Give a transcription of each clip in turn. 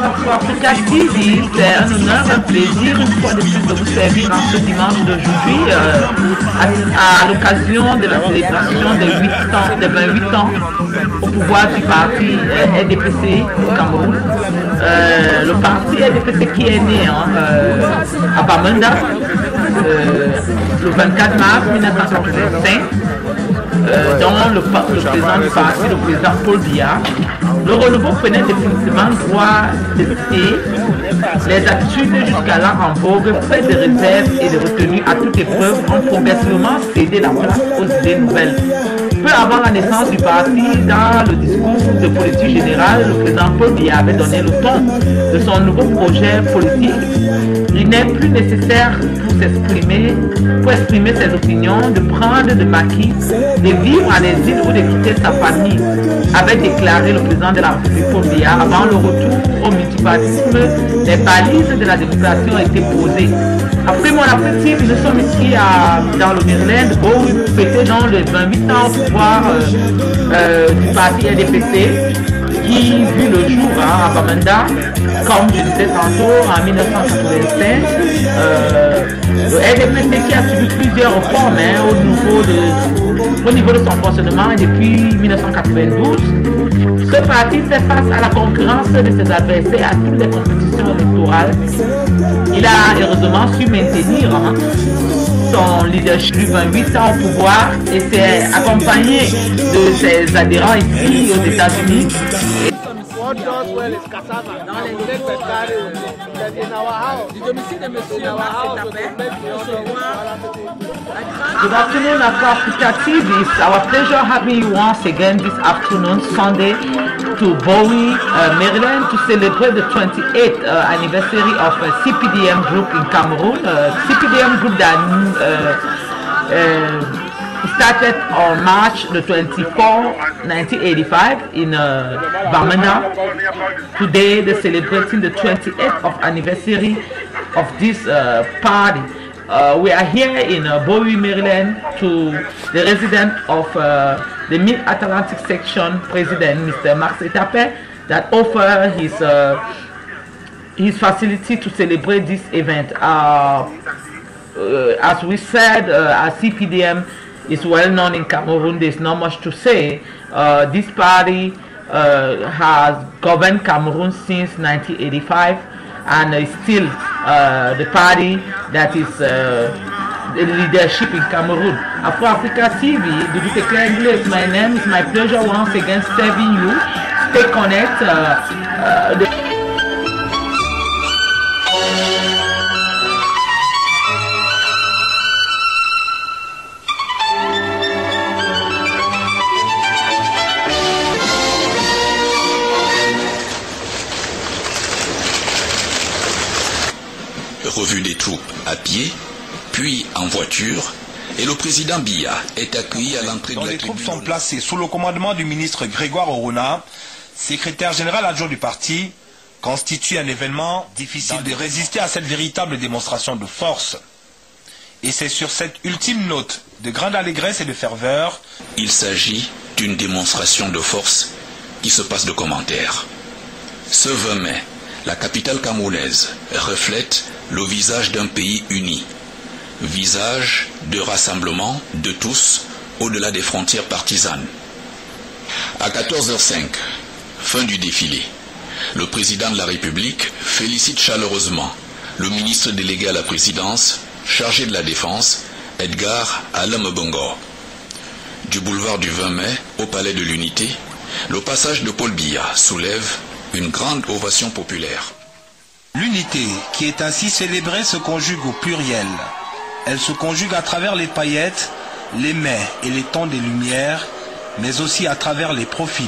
Africa TV, c'est un honneur, un plaisir une fois de plus de vous servir en ce dimanche d'aujourd'hui à l'occasion de la célébration des 28 ans au pouvoir du parti RDPC au Cameroun. Le parti RDPC qui est né à Bamenda le 24 mars 1985. Dont le président du parti, le président Paul Biya, le renouveau prenait définitivement droit d'esprit les attitudes jusqu'à en vogue, près de réserve et de retenue à toute épreuve, ont progressivement cédé la place aux idées nouvelles. Peu avant la naissance du parti, dans le discours de politique générale, le président Paul Biya avait donné le ton de son nouveau projet politique. Il n'est plus nécessaire pour exprimer ses opinions, de prendre de maquis, de vivre à l'exil ou de quitter sa famille, avait déclaré le président de la République Paul Biya avant le retour au multipartisme. Les balises de la démocratie ont été posées. Après mon appétit, nous sommes ici dans le Maryland où nous fêtons dans les 28 ans au pouvoir du parti RDPC qui vit le jour à Bamenda, comme je disais tantôt, en 1985. Le RDPC qui a subi plusieurs réformes au niveau de son fonctionnement depuis 1992. Ce parti fait face à la concurrence de ses adversaires à toutes les compétitions électorales. Il a heureusement su maintenir son leadership du 28 ans au pouvoir et s'est accompagné de ses adhérents ici aux États-Unis. Good afternoon, Africa TV. It's our pleasure having you once again this afternoon, Sunday, to Bowie, Maryland, to celebrate the 28th anniversary of CPDM Group in Cameroon. CPDM Group that started on March the 24th, 1985 in Bamenda. Today they're celebrating the 28th of anniversary of this party. We are here in Bowie, Maryland, to the resident of the Mid-Atlantic Section President, Mr. Max Etape, that offer his facility to celebrate this event. As we said, as CPDM is well known in Cameroon, there's not much to say. This party has governed Cameroon since 1985 and is still the party that is the leadership in Cameroon. Afro Africa TV, Dubite English, my name is my pleasure once again serving you. Stay connected. Revue des troupes à pied, puis en voiture, et le président Biya est accueilli à l'entrée de la tribune. Les troupes sont placées sous le commandement du ministre Grégoire Orona, secrétaire général adjoint du parti, constitue un événement difficile de résister à cette véritable démonstration de force. Et c'est sur cette ultime note de grande allégresse et de ferveur. Il s'agit d'une démonstration de force qui se passe de commentaires. Ce 20 mai, la capitale camerounaise reflète le visage d'un pays uni, visage de rassemblement de tous au-delà des frontières partisanes. À 14h05, fin du défilé, le président de la République félicite chaleureusement le ministre délégué à la présidence, chargé de la défense, Edgar Alain-Mbongo. Du boulevard du 20 mai au palais de l'Unité, le passage de Paul Biya soulève une grande ovation populaire. L'unité qui est ainsi célébrée se conjugue au pluriel. Elle se conjugue à travers les paillettes, les mets et les tons des lumières, mais aussi à travers les profils.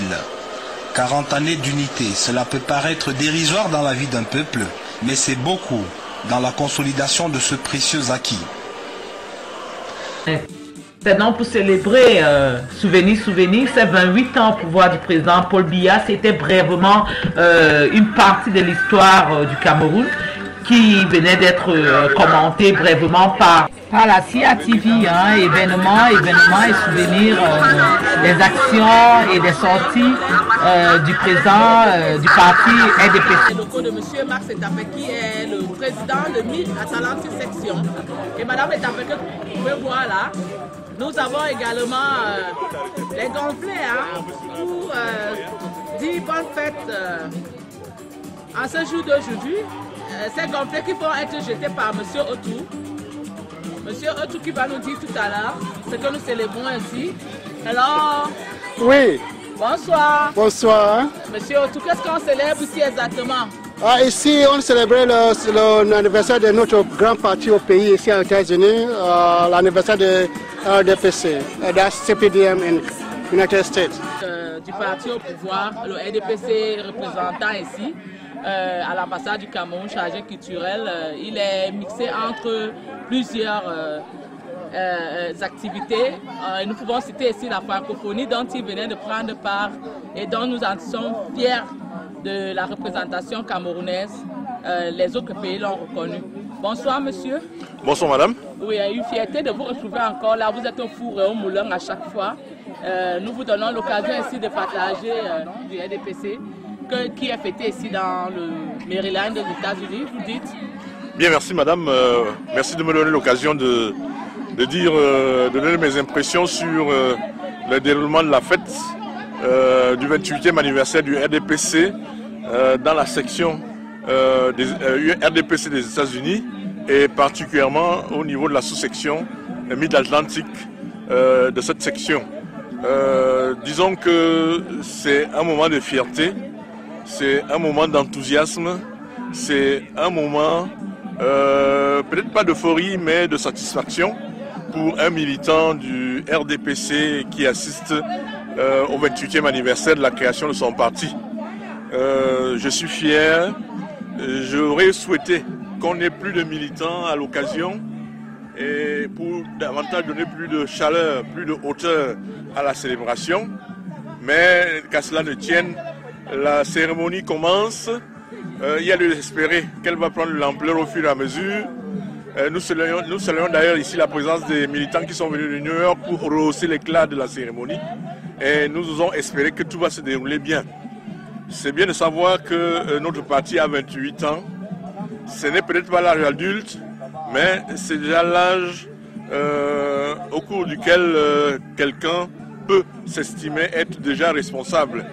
40 années d'unité, cela peut paraître dérisoire dans la vie d'un peuple, mais c'est beaucoup dans la consolidation de ce précieux acquis. Maintenant, pour célébrer souvenir, ces 28 ans au pouvoir du président Paul Biya, c'était brièvement une partie de l'histoire du Cameroun. qui venait d'être commenté brièvement par la CIA TV, hein, événements et souvenirs des actions et des sorties du président du parti RDPC. Le de M. Max Etapé, qui est le président de MIT Atlantique Section. Et Mme Etapé, que vous pouvez voir là, nous avons également les gonflets hein, pour dire bonne fête en ce jour d'aujourd'hui. Ces gonflets qui vont être jetés par M. Otou. Monsieur Otou qui va nous dire tout à l'heure ce que nous célébrons ainsi. Alors, oui. Bonsoir. Bonsoir. Monsieur Otou, qu'est-ce qu'on célèbre ici exactement? Ici, on célébrait l'anniversaire de notre grand parti au pays, ici aux États-Unis, l'anniversaire de RDPC, that's CPDM in United States. Du parti au pouvoir, le RDPC représentant ici, à l'ambassade du Cameroun, chargé culturel, il est mixé entre plusieurs activités. Nous pouvons citer ici la francophonie dont il venait de prendre part et dont nous en sommes fiers de la représentation camerounaise. Les autres pays l'ont reconnu. Bonsoir monsieur. Bonsoir madame. Oui, une fierté de vous retrouver encore là. Vous êtes au four et au moulin à chaque fois. Nous vous donnons l'occasion ici de partager du RDPC qui est fêté ici dans le Maryland des États-Unis. Vous dites? Bien, merci madame. Merci de me donner l'occasion de donner mes impressions sur le déroulement de la fête du 28e anniversaire du RDPC dans la section des RDPC des États-Unis et particulièrement au niveau de la sous-section Mid-Atlantique de cette section. Disons que c'est un moment de fierté, c'est un moment d'enthousiasme, c'est un moment peut-être pas d'euphorie mais de satisfaction pour un militant du RDPC qui assiste au 28e anniversaire de la création de son parti. Je suis fier, j'aurais souhaité qu'on ait plus de militants à l'occasion et pour davantage donner plus de chaleur, plus de hauteur à la célébration. Mais qu'à cela ne tienne, la cérémonie commence. Il y a lieu d'espérer qu'elle va prendre l'ampleur au fur et à mesure. Nous saluons d'ailleurs ici la présence des militants qui sont venus de New York pour rehausser l'éclat de la cérémonie. Et nous osons espérer que tout va se dérouler bien. C'est bien de savoir que notre parti a 28 ans. Ce n'est peut-être pas l'âge adulte, mais c'est déjà l'âge au cours duquel quelqu'un peut s'estimer être déjà responsable.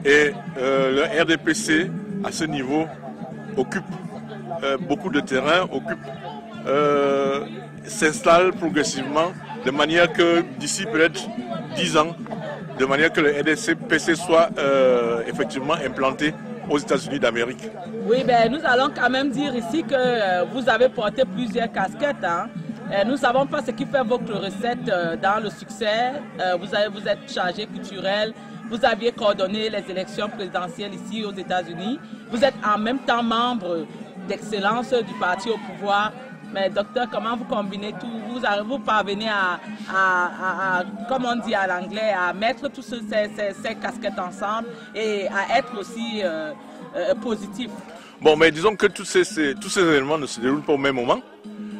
Et le RDPC, à ce niveau, occupe beaucoup de terrain, s'installe progressivement, de manière que d'ici peut-être 10 ans, de manière que le RDPC soit effectivement implanté aux États-Unis d'Amérique. Oui, ben, nous allons quand même dire ici que vous avez porté plusieurs casquettes. Hein. Nous ne savons pas ce qui fait votre recette dans le succès. Vous êtes chargé culturel, vous aviez coordonné les élections présidentielles ici aux États-Unis. Vous êtes en même temps membre d'excellence du parti au pouvoir. Mais docteur, comment vous combinez tout? Vous parvenez à comme on dit à l'anglais, à mettre toutes ces casquettes ensemble et à être aussi positif. Bon, mais disons que tous ces événements ne se déroulent pas au même moment.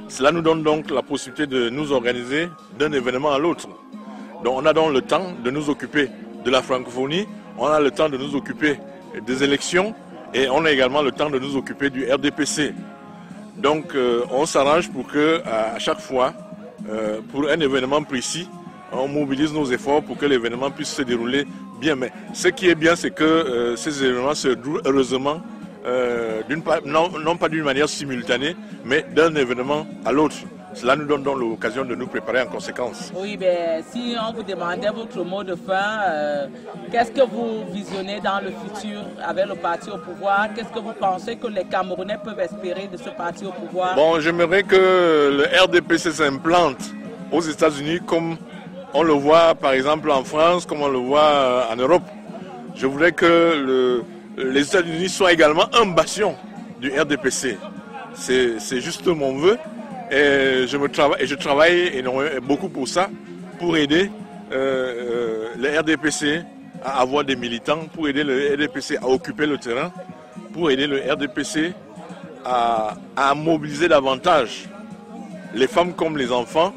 Cela nous donne donc la possibilité de nous organiser d'un événement à l'autre. Donc on a donc le temps de nous occuper de la francophonie, on a le temps de nous occuper des élections et on a également le temps de nous occuper du RDPC. Donc on s'arrange pour que à chaque fois, pour un événement précis, on mobilise nos efforts pour que l'événement puisse se dérouler bien. Mais ce qui est bien, c'est que ces événements se déroulent heureusement, non pas d'une manière simultanée, mais d'un événement à l'autre. Cela nous donne donc l'occasion de nous préparer en conséquence. Oui, ben, si on vous demandait votre mot de fin, qu'est-ce que vous visionnez dans le futur avec le parti au pouvoir? Qu'est-ce que vous pensez que les Camerounais peuvent espérer de ce parti au pouvoir? Bon, j'aimerais que le RDPC s'implante aux États-Unis comme on le voit par exemple en France, comme on le voit en Europe. Je voudrais que les États-Unis soient également un bastion du RDPC. C'est juste mon vœu. Et je travaille beaucoup pour ça, pour aider le RDPC à avoir des militants, pour aider le RDPC à occuper le terrain, pour aider le RDPC à mobiliser davantage les femmes comme les enfants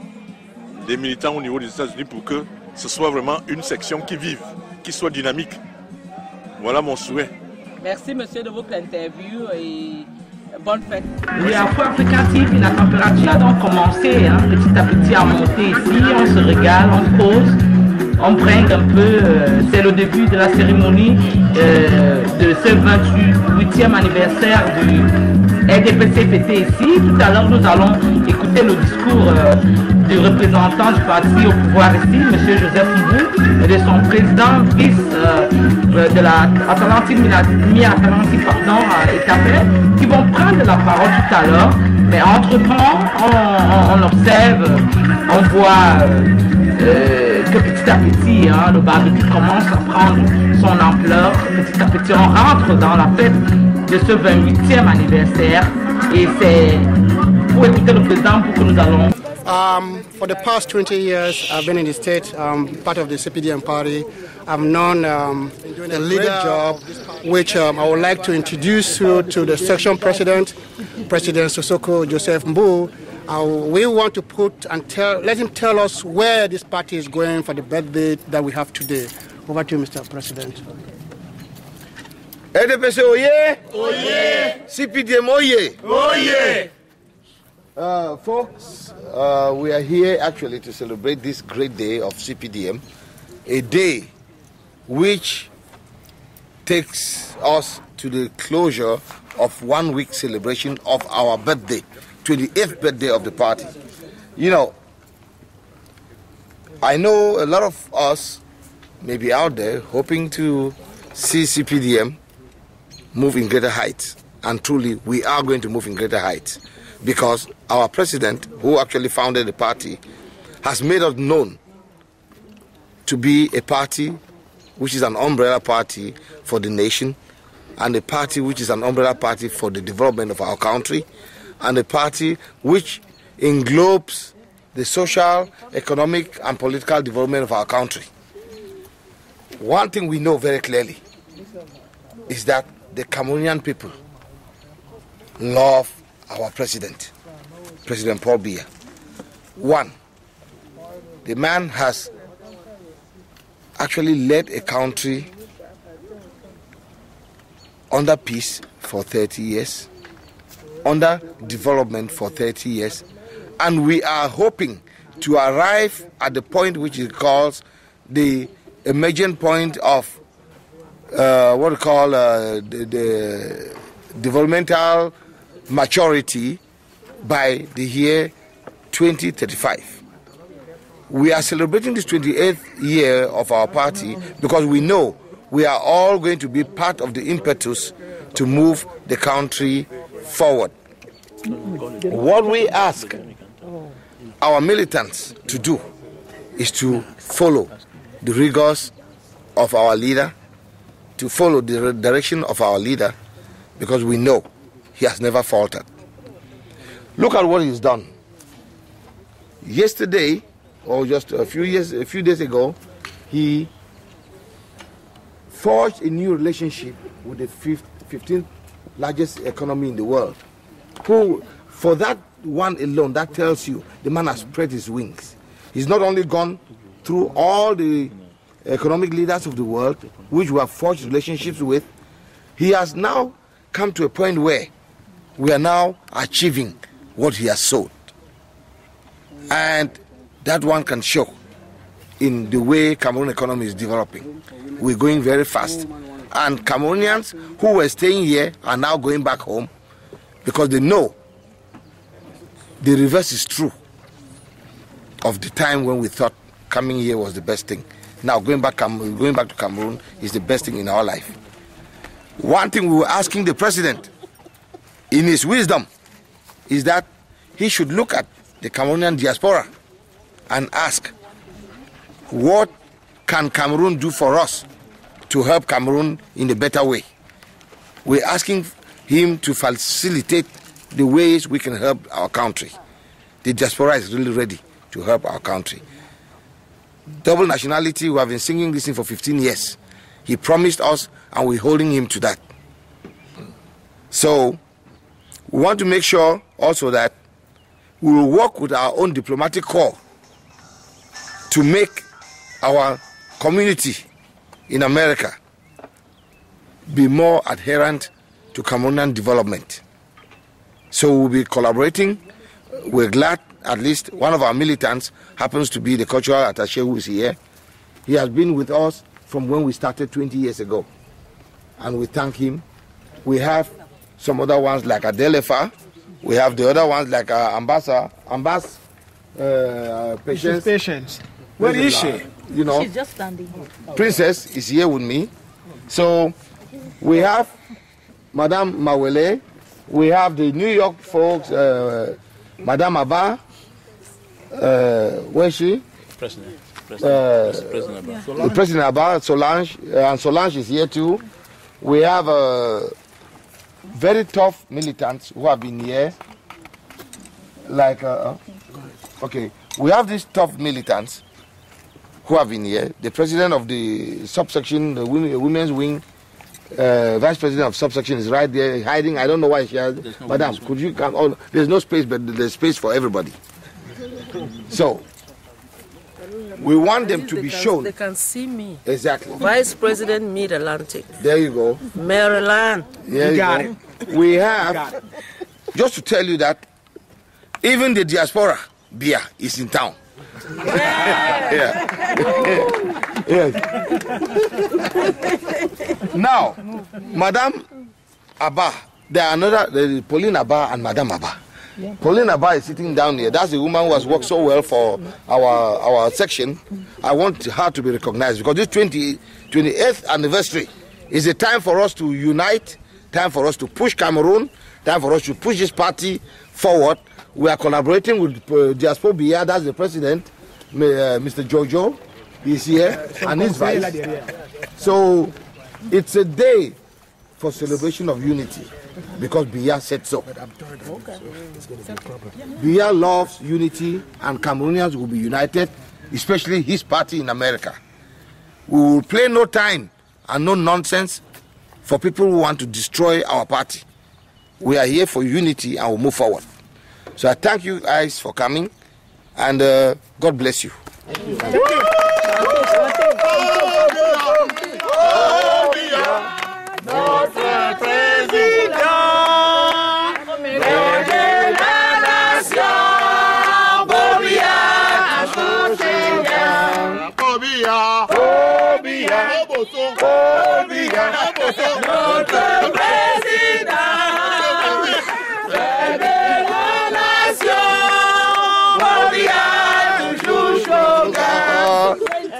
des militants au niveau des États-Unis pour que ce soit vraiment une section qui vive, qui soit dynamique. Voilà mon souhait. Merci monsieur de votre interview et bonne fête. Oui, à Afro Africa TV, la température a donc commencé petit à petit à monter ici. On se régale, on cause, on brinque un peu. C'est le début de la cérémonie de ce 28e anniversaire du RDPC fêté ici. Tout à l'heure, nous allons écouter le discours du représentant du parti au pouvoir ici, M. Joseph Mbou, et de son président vice de la Mi-Atlantique, Etapé, qui vont prendre la parole tout à l'heure. Mais entre-temps, on observe, on voit que petit à petit, le barbecue commence à prendre son ampleur. Petit à petit, on rentre dans la fête de ce 28e anniversaire. Et c'est pour écouter le président pour que nous allons... For the past 20 years, I've been in the state, part of the CPDM party. I've known the leader job, which I would like to introduce you to the section president, President Sosoko Joseph Mbou. We want to put and let him tell us where this party is going for the birthday that we have today. Over to you, Mr. President. RDPC oye! Oye! CPDM oye! Oye! Folks, we are here actually to celebrate this great day of CPDM, a day which takes us to the closure of 1 week celebration of our birthday, 28th birthday of the party. You know, I know a lot of us may be out there hoping to see CPDM move in greater heights, and truly we are going to move in greater heights, because our president, who actually founded the party, has made us known to be a party which is an umbrella party for the nation, and a party which is an umbrella party for the development of our country, and a party which englobes the social, economic, and political development of our country. One thing we know very clearly is that the Cameroonian people love our president, President Paul Biya. One, the man has actually led a country under peace for 30 years, under development for 30 years, and we are hoping to arrive at the point which he calls the emergent point of what we call the developmental maturity by the year 2035. We are celebrating this 28th year of our party because we know we are all going to be part of the impetus to move the country forward. What we ask our militants to do is to follow the rigors of our leader, to follow the direction of our leader, because we know he has never faltered. Look at what he's done. Yesterday, or just a few days ago, he forged a new relationship with the 15th largest economy in the world. Who, for that one alone, that tells you the man has spread his wings. He's not only gone through all the economic leaders of the world, which we have forged relationships with, he has now come to a point where we are now achieving what he has sowed. And that one can show in the way Cameroon economy is developing. We're going very fast. And Cameroonians who were staying here are now going back home because they know the reverse is true of the time when we thought coming here was the best thing. Now going back to Cameroon is the best thing in our life. One thing we were asking the president in his wisdom is that he should look at the Cameroonian diaspora and ask, what can Cameroon do for us to help Cameroon in a better way? We're asking him to facilitate the ways we can help our country. The diaspora is really ready to help our country. Double nationality, we have been singing this thing for 15 years. He promised us and we're holding him to that. So We want to make sure also that we will work with our own diplomatic corps to make our community in America be more adherent to Cameroonian development. So we'll be collaborating. We're glad at least one of our militants happens to be the cultural attaché who is here. He has been with us from when we started 20 years ago. And we thank him. We have some other ones like Adelefa. We have the other ones like Patience. Where is she? You know, She's just standing here. Princess is here with me. So we have Madame Mawele. We have the New York folks, Madame Abba. Where is she? President The President Abba, Solange, and Solange is here too. We have very tough militants who have been here. Like, okay, we have these tough militants who have been here. The president of the subsection, the women's wing, vice president of subsection is right there hiding. I don't know why she has. No, Madam, could you come? Oh, there's no space, but there's space for everybody. So we want them to be shown. They can see me. Exactly. Vice President Mid-Atlantic. There you go. Maryland. There you got it. We have, just to tell you that even the diaspora beer is in town. Yeah. Yes. Now, Madame Abba, there are another, Pauline Abba and Madame Abba. Yeah. Pauline Abba is sitting down here. That's the woman who has worked so well for our section. I want her to be recognized because this 28th anniversary is a time for us to unite, time for us to push Cameroon, time for us to push this party forward. We are collaborating with Diaspora Biya, that's the president, Mr. Jojo, is here, and his vice. So it's a day for celebration of unity because Biya said so. Biya loves unity and Cameroonians will be united, especially his party in America. We will play no time and no nonsense for people who want to destroy our party. We are here for unity and we'll move forward. So I thank you guys for coming and God bless you. Thank you.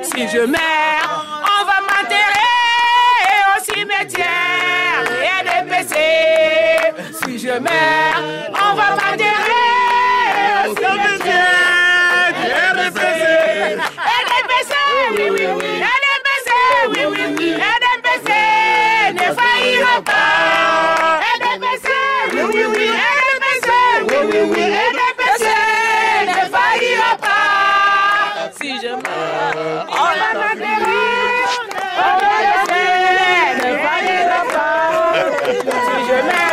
Si je meurs, on va m'enterrer au cimetière RDPC. Si je meurs, on va m'enterrer au cimetière RDPC. RDPC, oui, oui, oui. RDPC, oui, oui, oui. RDPC ne faillira pas. RDPC, oui, oui, oui. RDPC, oui, oui, oui. RDPC ne faillira pas. Si je meurs, on va m'enterrer, RDPC ne faillira pas. Si je meurs,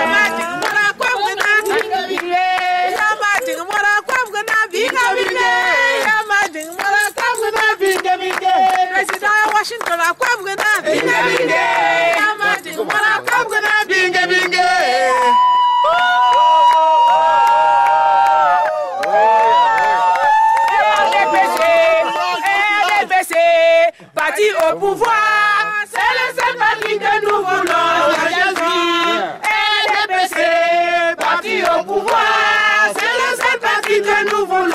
Washington, parti au pouvoir, c'est le seul parti que nous voulons. RDPC, parti au pouvoir, c'est le seul parti que nous voulons.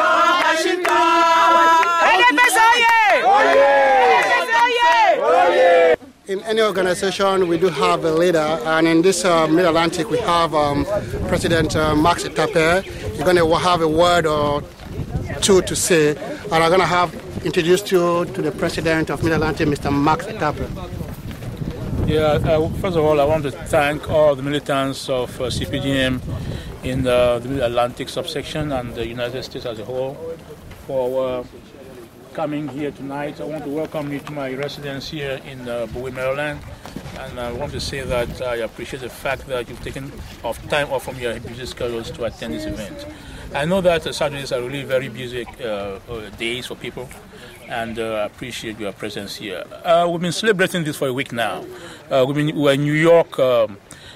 In any organization, we do have a leader, and in this Mid-Atlantic, we have President Max Etape. You're going to have a word or two to say, and I'm going to have introduced you to the President of Mid-Atlantic, Mr. Max Etape. Yeah, first of all, I want to thank all the militants of CPDM in the Mid-Atlantic subsection and the United States as a whole for coming here tonight. I want to welcome you to my residence here in Bowie, Maryland. And I want to say that I appreciate the fact that you've taken time off from your busy schedules to attend this event. I know that Saturdays are really very busy days for people, and I appreciate your presence here. We've been celebrating this for a week now. We were in New York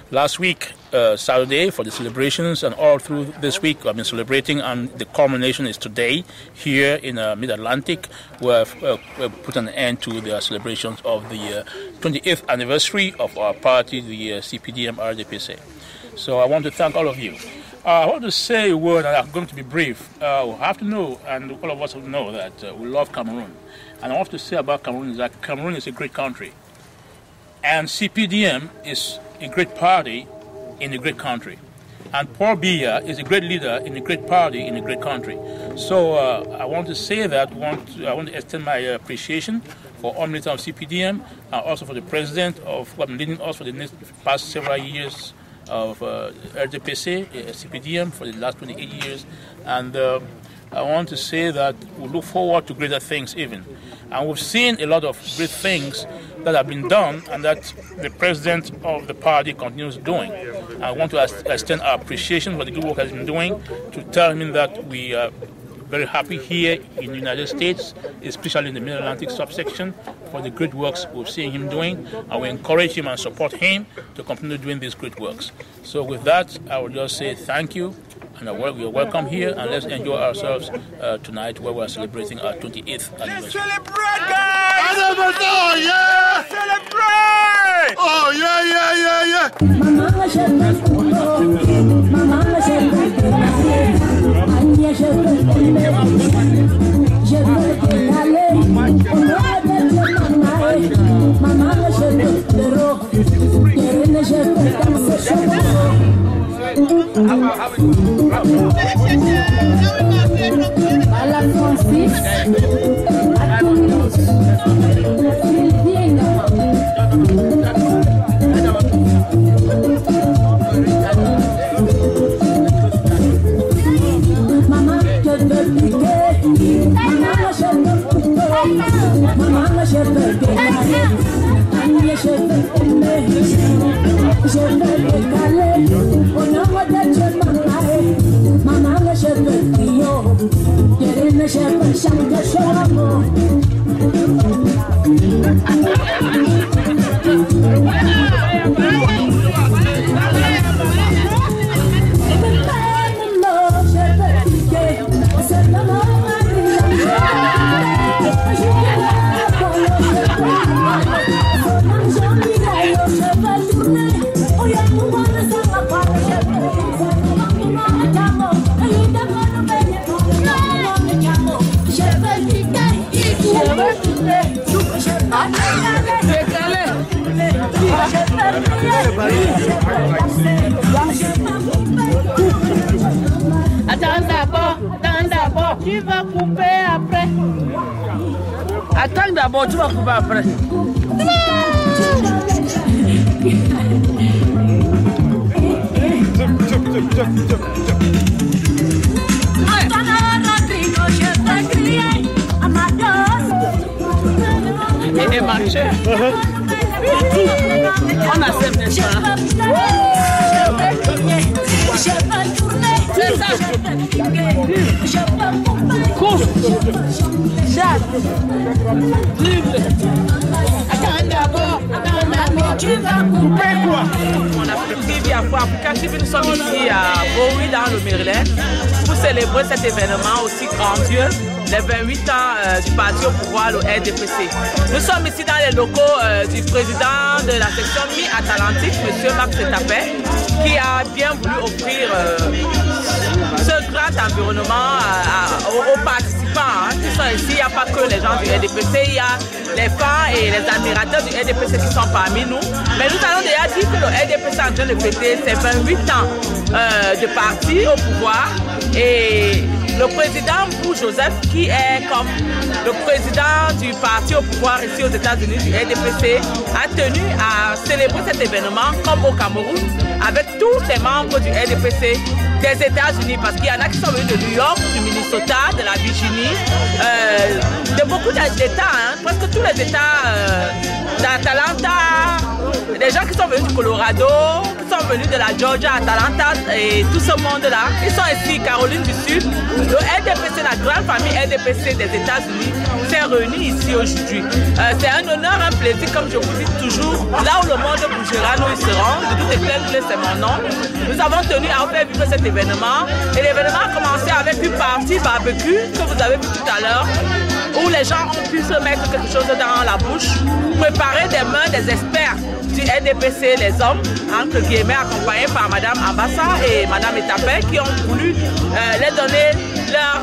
last week, Saturday, for the celebrations, and all through this week I've been celebrating, and the culmination is today here in Mid-Atlantic, where we've put an end to the celebrations of the 28th anniversary of our party, the CPDM-RDPC. So I want to thank all of you. I want to say a word, and I'm going to be brief. We have to know, and all of us know, that we love Cameroon. And I want to say about Cameroon is that Cameroon is a great country. And CPDM is a great party in a great country. And Paul Biya is a great leader in a great party in a great country. So I want to say that I want to extend my appreciation for all militants of CPDM, and also for the president of who have been leading us for the past several years of RDPC, CPDM, for the last 28 years. And I want to say that we look forward to greater things even. And we've seen a lot of great things that have been done and that the president of the party continues doing. I want to extend our appreciation for the good work he has been doing, to tell him that we are very happy here in the United States, especially in the Mid-Atlantic subsection, for the great works we're seeing him doing, and we encourage him and support him to continue doing these great works. So with that, I will just say thank you, and you're welcome here, and let's enjoy ourselves tonight, where we're celebrating our 28th anniversary. Celebrate, guys! Oh, yeah! Celebrate! Oh, yeah, yeah, yeah, yeah! Attends d'abord, tu vas couper après. Attends d'abord, tu vas couper après. Et marcher. On accepte ça. C'est ça. Cours. Chat. Libre. Attends d'abord. Tu vas couper quoi? On a prévu à quoi? Nous sommes ici à Bowie dans le Maryland pour célébrer cet événement aussi grandiose, les 28 ans du parti au pouvoir, le RDPC. Nous sommes ici dans les locaux du président de la section Mi-Atlantique, M. Max Etapet, qui a bien voulu offrir ce grand environnement aux participants qui sont ici. Il n'y a pas que les gens du RDPC, il y a les fans et les admirateurs du RDPC qui sont parmi nous. Mais nous allons déjà dire que le RDPC est en train de fêter ses 28 ans de parti au pouvoir. Et le président Bush Joseph, qui est comme le président du parti au pouvoir ici aux États-Unis, du RDPC, a tenu à célébrer cet événement comme au Cameroun, avec tous les membres du RDPC des États-Unis, parce qu'il y en a qui sont venus de New York, du Minnesota, de la Virginie, de beaucoup d'États, presque tous les États d'Atlanta, des gens qui sont venus du Colorado, qui sont venus de la Georgia, Atlanta et tout ce monde-là. Ils sont ici, Caroline du Sud. Le RDPC, la grande famille RDPC des États-Unis, s'est réunie ici aujourd'hui. C'est un honneur, un plaisir, comme je vous dis toujours. Là où le monde bougera, nous y serons. De tout éclair, c'est mon nom. Nous avons tenu à faire vivre cet événement. Et l'événement a commencé avec une partie barbecue que vous avez vu tout à l'heure, où les gens ont pu se mettre quelque chose dans la bouche, préparer des mains des experts du RDPC, les hommes, entre guillemets, accompagnés par Madame Ambassa et Madame Etapé, qui ont voulu les donner leur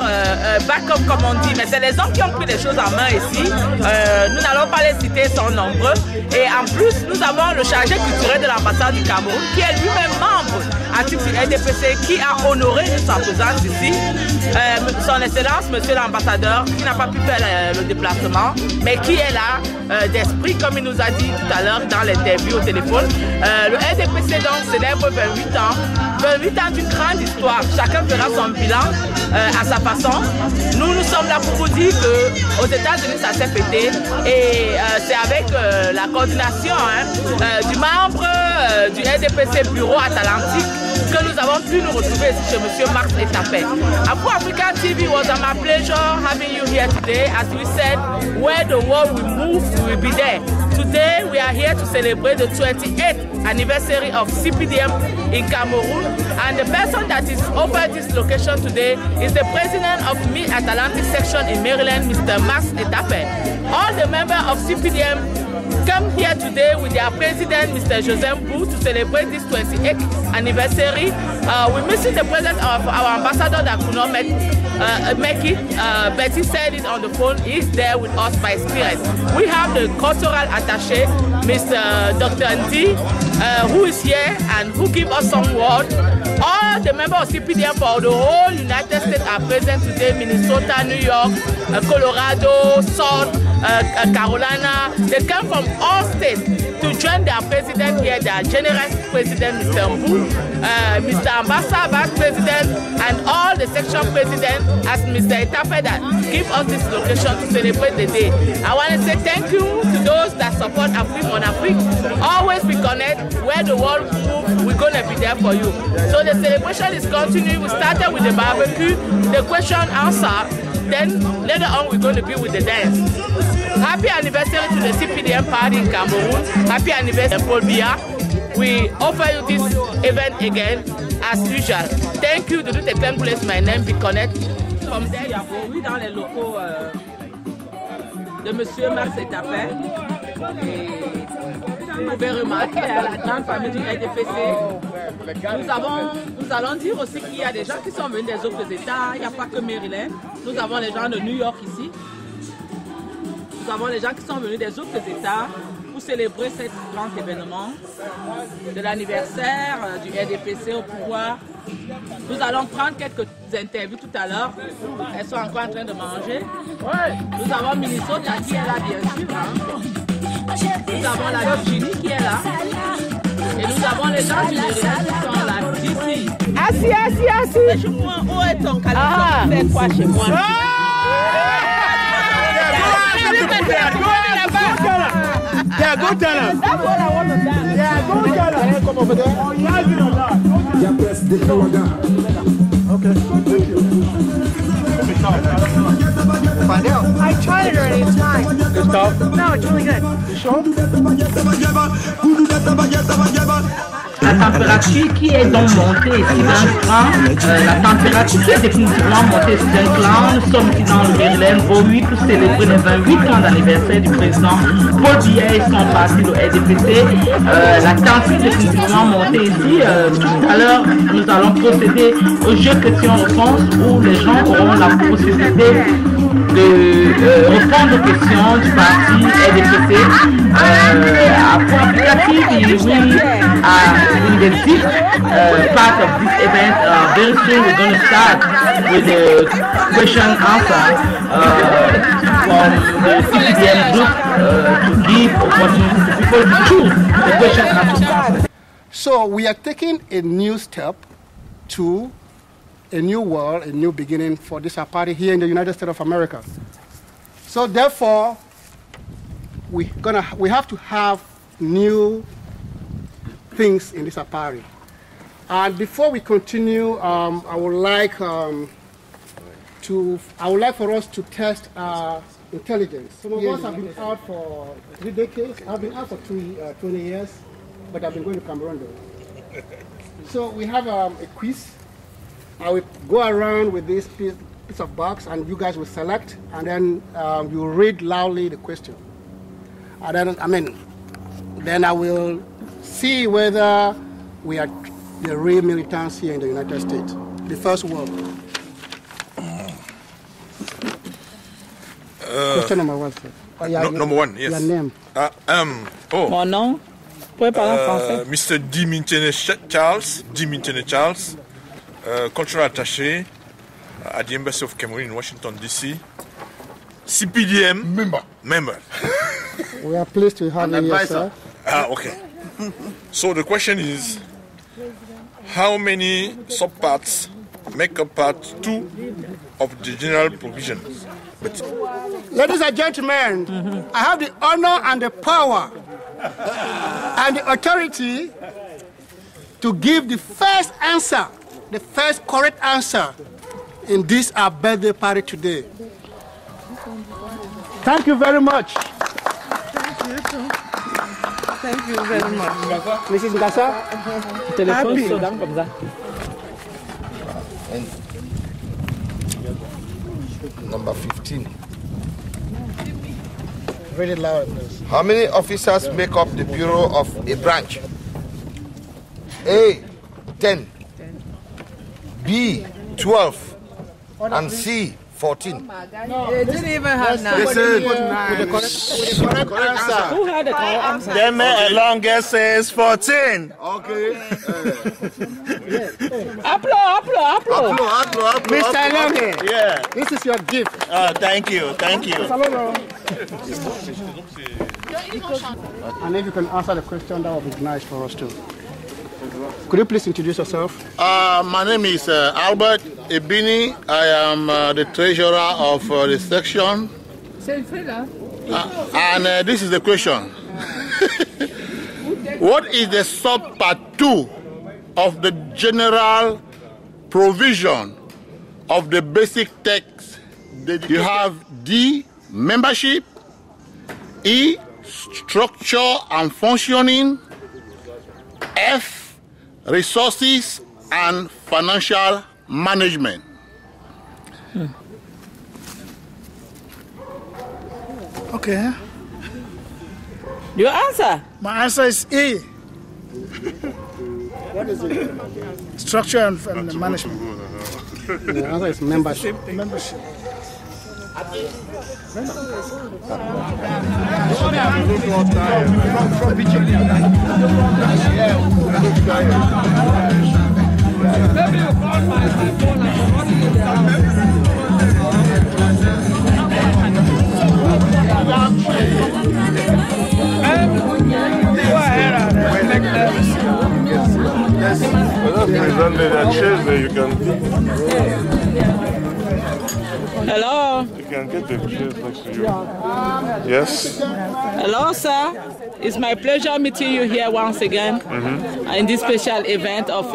backup, comme on dit. Mais c'est les hommes qui ont pris les choses en main ici. Nous n'allons pas les citer, ils sont nombreux. Et en plus, nous avons le chargé culturel de l'ambassade du Cameroun, qui est lui-même membre à titre du RDPC, qui a honoré de sa présence ici. Son Excellence, Monsieur l'ambassadeur, qui n'a pas pu faire le déplacement, mais qui est là d'esprit, comme il nous a dit tout à l'heure dans l'interview au téléphone. Le RDPC donc célèbre 28 ans. 28 ans d'une grande histoire. Chacun fera son bilan à sa façon. Nous sommes là pour vous dire qu'aux États-Unis, ça s'est fêté. Et c'est avec la coordination du membre du RDPC Bureau Atlantique que nous avons pu nous retrouver ici chez M. Max Etapé. Afro-Africa TV was my pleasure having you here today. As we said, where the world will move, we will be there. Today, we are here to celebrate the 28th anniversary of CPDM in Cameroon. And the person that is over this location today is the president of Mid-Atlantic section in Maryland, Mr. Max Etapé. All the members of CPDM come here today with their president, Mr. Joseph Bou, to celebrate this 28th anniversary. We're missing the presence of our ambassador that could not make it, but he said it on the phone. He's there with us by spirit. We have the cultural attaché, Mr. Dr. Ndi, who is here and who give us some word. All the members of CPDM for the whole United States are present today: Minnesota, New York, Colorado, South Carolina. They come from all states to join their president here, their generous president, Mr. Mbou, Mr. Ambassa, Vice President, and all the section presidents, as Mr. Etapé, that give us this location to celebrate the day. I want to say thank you to those that support Afrique on Afrique. Always be connected. Where the world moves, we're going to be there for you. So the celebration is continuing. We started with the barbecue, the question answer, then later on we're going to be with the dance. Happy anniversary to the CPDM party in Cameroon. Happy anniversary Paul Biya. We offer you this event again as usual. Thank you. De tout est plein place, my name, be connect. Comme oui, dans les locaux de Monsieur Max Etapé. Vous pouvez remarquer la grande famille du RDPC. Nous allons dire aussi qu'il y a des gens qui sont venus des autres États. Il n'y a pas que Maryland. Nous avons les gens de New York ici. Nous avons les gens qui sont venus des autres États pour célébrer cet grand événement de l'anniversaire du RDPC au pouvoir. Nous allons prendre quelques interviews tout à l'heure. Elles sont encore en train de manger. Nous avons Minnesota qui est là, bien sûr. Nous avons la Virginie qui est là. Et nous avons les gens du Maryland qui sont là, d'ici. Assis. Chez moi, où est ton calendrier? Tu fais quoi chez moi? Yeah, go tell us. That's what I want to dance. Yeah, go tell us. Come over there. Yeah, press the power down. Okay. Thank you. Find out. I tried it already. It's fine. It's tough? No, it's really good. You sure? La température qui est donc montée ici d'un cran, la température qui est définitivement montée ici d'un cran, nous sommes ici dans le Maryland, Bowie, pour célébrer les 28 ans d'anniversaire du président Paul Biya et son parti, le RDPC. La température est définitivement montée ici. Tout à l'heure, nous allons procéder au jeu questions-réponses où les gens auront la possibilité de répondre aux questions du parti RDPC. Afro-Africa TV, we are in the deep part of this event. Very soon we're going to start with the question and answer from the CPDM group to give opportunity to people to choose the question and answer. So we are taking a new step to a new world, a new beginning for this party here in the United States of America. So therefore, we have to have new things in this APARI. And before we continue, I would like for us to test our intelligence. Some of us have been out for 3 decades. I've been out for 20 years, but I've been going to Cameroon though. So we have a quiz. I will go around with this piece of box, and you guys will select, and then you read loudly the question. And then I will see whether we are the real militants here in the United States. The first one. Question number 1, sir. Number 1, yes. Your name. Mon nom. Pouvez parler en français. Mr. Dimitene Charles, cultural attaché at the Embassy of Cameroon in Washington, D.C. CPDM member. We are pleased to have you here, sir. Okay. So the question is, how many subparts make up part 2 of the general provisions? Ladies and gentlemen, I have the honor and the power and the authority to give the first answer, the first correct answer in this our birthday party today. Thank you very much. Thank you very much. Mrs. Ngassa? Téléphone Sodan comme ça. Number 15. Very loud, please. How many officers make up the bureau of a branch? A, 10. B, 12. And C, 14. No, they didn't even have 9. Listen. With the correct answer. Who had the correct answer? They made a longest says 14. Okay. Applaud. Mr. Longe, Yeah. this is your gift. Thank you. And if you can answer the question, that would be nice for us too. Could you please introduce yourself? My name is Albert Ebini. I am the treasurer of the section. And this is the question. What is the subpart 2 of the general provision of the basic text? You have D, membership, E, structure and functioning, F, resources and financial management. Okay. Your answer? My answer is E. What is it? Structure and management. The answer is membership. Hello. You can get the chairs next to you. Yes. Hello, sir. It's my pleasure meeting you here once again in this special event of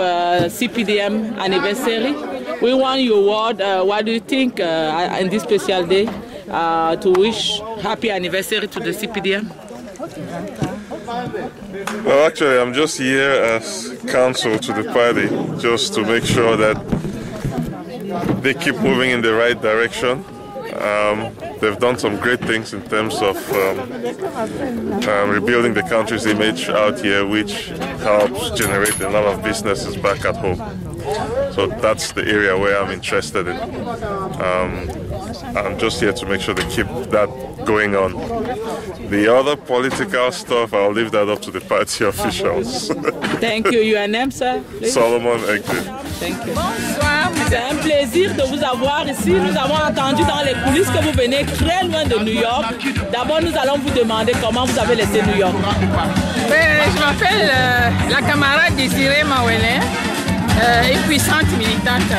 CPDM anniversary. We want your word. What do you think in this special day to wish happy anniversary to the CPDM? Well, actually, I'm just here as counsel to the party, just to make sure that they keep moving in the right direction. They've done some great things in terms of rebuilding the country's image out here, which helps generate a lot of businesses back at home. So that's the area where I'm interested in. I'm just here to make sure they keep that going on. The other political stuff, I'll leave that up to the party officials. Thank you. Your name, sir? Please? Solomon Ekte. Thank you. Bonsoir. C'est un plaisir de vous avoir ici. Nous avons entendu dans les coulisses que vous venez très loin de New York. D'abord, nous allons vous demander comment vous avez laissé New York. Je m'appelle la camarade Désirée Mawele, une puissante militante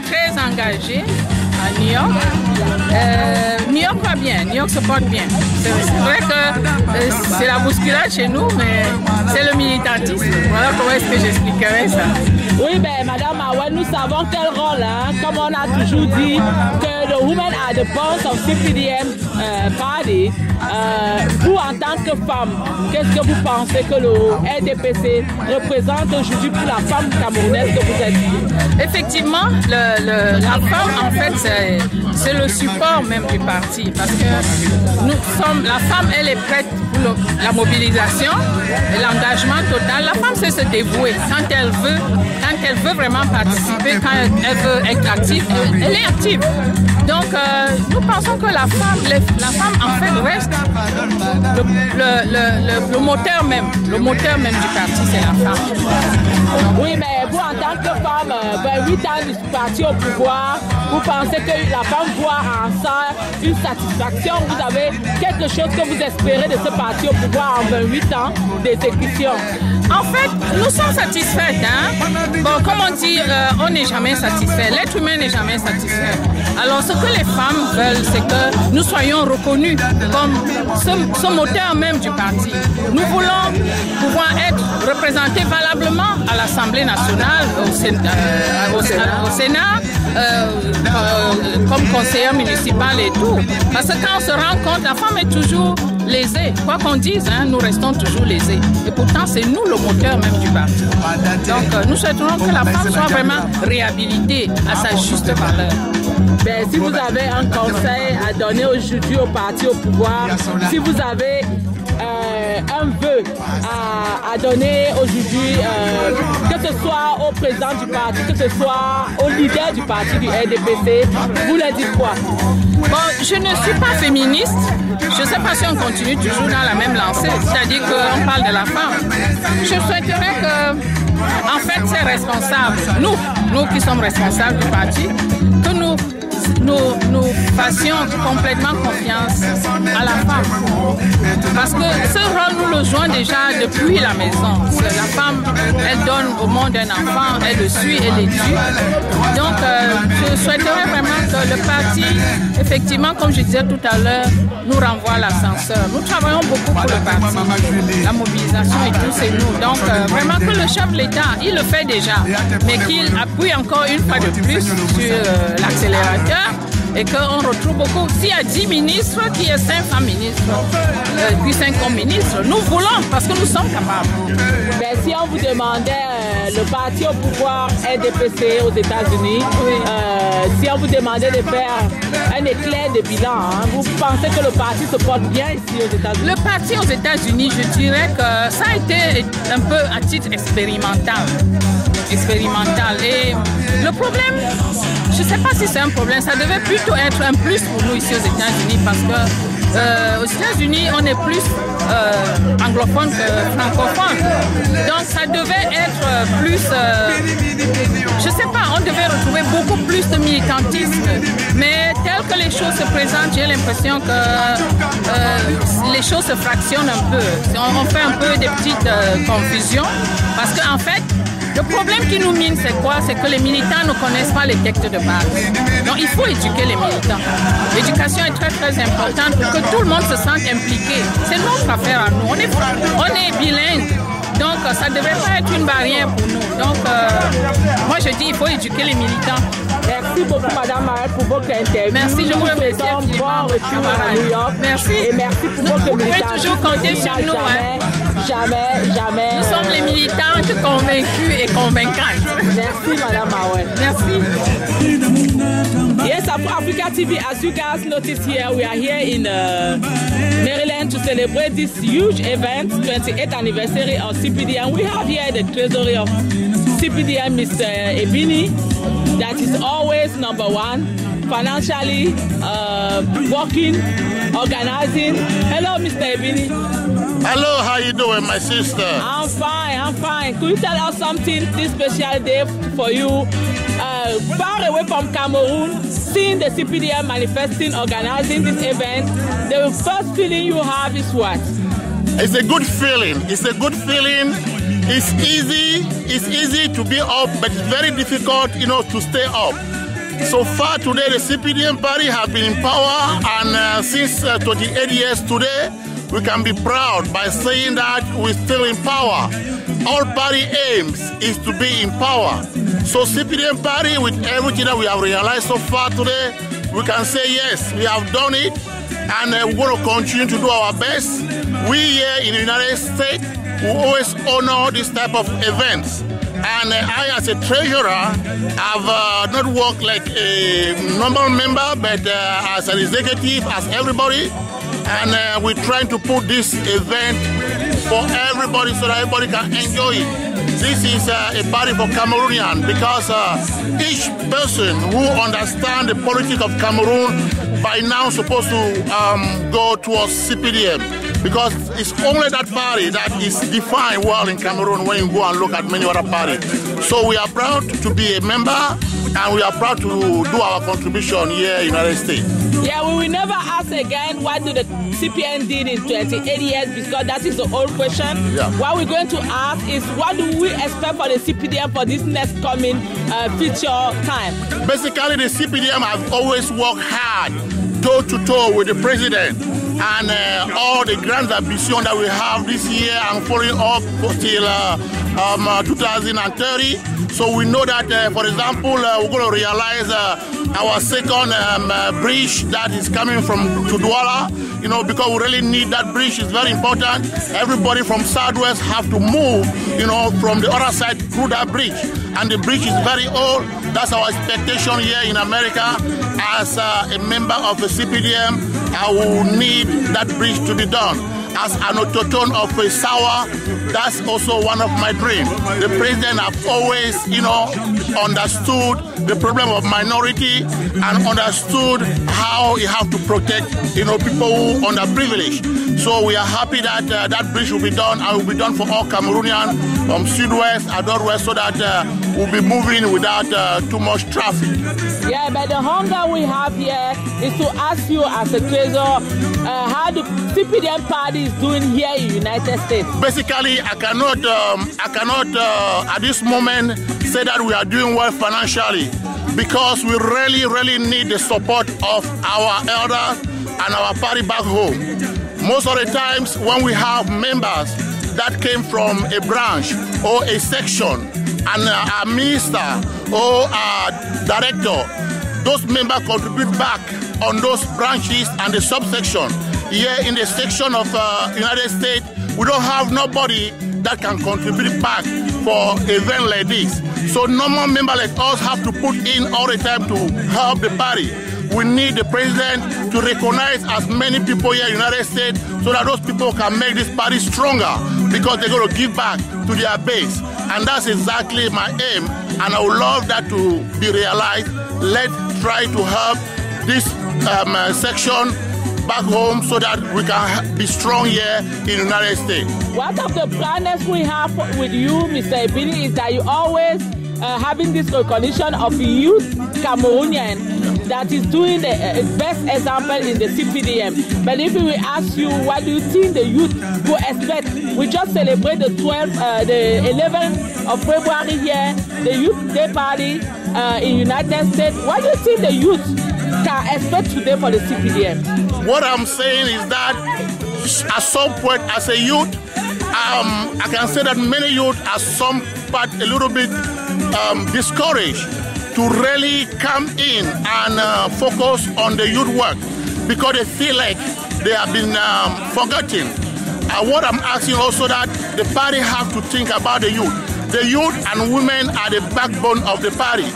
très engagée à New York. New York va bien. New voyons que se porte bien. C'est vrai que c'est la bousculade chez nous, mais c'est le militantisme. Voilà comment est-ce que j'expliquerais ça. Oui, ben, Madame Awen, nous savons quel rôle, hein, comme on a toujours dit, que the women are the boss of CPDM Party. Vous, en tant que femme, qu'est-ce que vous pensez que le RDPC représente aujourd'hui pour la femme camerounaise que vous êtes? Effectivement, la femme, en fait, c'est le support même du parti, parce que la femme, elle est prête pour la mobilisation et l'engagement total. La femme sait se dévouer quand elle veut vraiment participer, quand elle veut être active, elle est active. Donc, nous pensons que la femme en fait reste le moteur même du parti, c'est la femme. Oui, mais vous, en tant que femme, 28 ans du parti au pouvoir, vous pensez que la femme voit en ça une satisfaction? Vous avez quelque chose que vous espérez de ce parti au pouvoir en 28 ans d'exécution? En fait, nous sommes satisfaites. Hein? Bon, comme on dit, on n'est jamais satisfait. L'être humain n'est jamais satisfait. Alors, ce que les femmes veulent, c'est que nous soyons reconnus comme ce moteur même du parti. Nous voulons pouvoir être représentés valablement à l'Assemblée nationale, au Sénat, comme conseillère municipale et tout. Parce que quand on se rend compte, la femme est toujours lésée. Quoi qu'on dise, hein, nous restons toujours lésés. Et pourtant, c'est nous le moteur même du parti. Donc, nous souhaiterons que la femme soit vraiment réhabilitée à sa juste valeur. Ben, si vous avez un conseil à donner aujourd'hui au parti au pouvoir, si vous avez un vœu à donner aujourd'hui, que ce soit au président du parti, que ce soit au leader du parti du RDPC, vous leur dites quoi? Bon, je ne suis pas féministe. Je ne sais pas si on continue toujours dans la même lancée, c'est-à-dire qu'on parle de la femme. Je souhaiterais que, en fait, c'est responsable, nous qui sommes responsables du parti, que nous fassions complètement confiance à la femme. Parce que ce rôle, nous le jouons déjà depuis la maison. La femme, elle donne au monde un enfant, elle le suit, elle l'éduque. Donc, je souhaiterais vraiment que le parti, effectivement, comme je disais tout à l'heure, nous renvoie l'ascenseur. Nous travaillons beaucoup pour le parti. La mobilisation et tout, c'est nous. Donc, vraiment que le chef de l'État, il le fait déjà, mais qu'il appuie encore une fois de plus sur l'accélérateur. Et qu'on retrouve beaucoup. S'il y a 10 ministres, qu'il y ait 5 femmes ministres, puis 5 hommes ministres, nous voulons parce que nous sommes capables. Ben, si on vous demandait le parti au pouvoir RDPC aux États-Unis, si on vous demandait de faire un éclair de bilan, hein, vous pensez que le parti se porte bien ici aux États-Unis? Le parti aux États-Unis, je dirais que ça a été un peu à titre expérimental. Et le problème, je ne sais pas si c'est un problème, ça devait plutôt être un plus pour nous ici aux États-Unis parce que aux États-Unis, on est plus anglophone que francophone. Donc ça devait être plus, je ne sais pas, on devait retrouver beaucoup plus de militantisme. Mais tel que les choses se présentent, j'ai l'impression que les choses se fractionnent un peu. On fait un peu des petites confusions parce qu'en fait, le problème qui nous mine, c'est quoi? C'est que les militants ne connaissent pas les textes de base. Donc il faut éduquer les militants. L'éducation est très très importante pour que tout le monde se sente impliqué. C'est notre affaire à nous. On est bilingue. Donc ça ne devrait pas être une barrière pour nous. Donc moi je dis il faut éduquer les militants. Merci beaucoup Madame Maëlle pour votre interview. Merci, je vous remercie. Bon retour à New York. Merci. Et merci pour votre militantisme. Vous pouvez toujours compter sur nous. Jamais. Nous sommes les militantes convaincues et convaincantes. Merci Madame Maëlle. Merci. Yes, Africa TV, as you guys noticed here, we are here in Maryland to celebrate this huge event, 28th anniversary of CPD, and we have here the treasury of CPDM, Mr. Ebini, that is always number one, financially working, organizing. Hello, Mr. Ebini. Hello, how you doing, my sister? I'm fine. Could you tell us something this special day for you? Far away from Cameroon, seeing the CPDM manifesting, organizing this event, the first feeling you have is what? It's a good feeling. It's easy to be up, but it's very difficult, to stay up. So far today, the CPDM party has been in power, and since 28 years today, we can be proud by saying that we're still in power. All party aims is to be in power. So CPDM party, with everything that we have realized so far today, we can say yes, we have done it, and we're going to continue to do our best. We here in the United States, we always honor this type of events. And I, as a treasurer, have not worked like a normal member, but as an executive, as everybody. And we're trying to put this event for everybody so that everybody can enjoy it. This is a party for Cameroonians, because each person who understands the politics of Cameroon by now is supposed to go towards CPDM, because it's only that party that is defined well in Cameroon when you go and look at many other parties. So we are proud to be a member, and we are proud to do our contribution here in the United States. Yeah, we will never ask again what did the CPN did in 28 years, because that is the old question. Yeah. What we're going to ask is, what do we expect for the CPDM for this next coming future time? Basically, the CPDM has always worked hard, toe-to-toe with the president, and all the grand ambition that we have this year and following up till 2030. So we know that, for example, we're going to realize our second bridge that is coming from to Douala, you know, because we really need that bridge. It's very important. Everybody from Southwest have to move, you know, from the other side through that bridge. And the bridge is very old. That's our expectation here in America. As a member of the CPDM, I will need that bridge to be done. As an autochthone of Sawa, that's also one of my dreams. The president have always, you know, understood the problem of minority and understood how you have to protect, you know, people who are underprivileged. So we are happy that that bridge will be done, and will be done for all Cameroonians from Sud-West and North-West, so that we'll be moving without too much traffic. Yeah, but the hunger we have here is to ask you as a treasurer, how the CPDM party is doing here in the United States. Basically, I cannot at this moment say that we are doing well financially, because we really need the support of our elders and our party back home. Most of the times when we have members that came from a branch or a section, and a minister or a director, those members contribute back on those branches and the subsection. Here in the section of United States, we don't have nobody that can contribute back for event like this. So normal members like us have to put in all the time to help the party. We need the president to recognize as many people here in the United States, so that those people can make this party stronger, because they're going to give back to their base. And that's exactly my aim, and I would love that to be realized. Let's try to help this section back home, so that we can be strong here in the United States. One of the plans we have with you, Mr. Ebini, is that you always having this recognition of youth Cameroonian that is doing the best example in the CPDM. But if we ask you, what do you think the youth will expect? We just celebrate the 11th of February here, the Youth Day Party in United States. What do you think the youth can expect today for the CPDM? What I'm saying is that at some point as a youth, I can say that many youth are some part a little bit discouraged to really come in and focus on the youth work, because they feel like they have been forgotten. What I'm asking also, that the party have to think about the youth. The youth and women are the backbone of the party.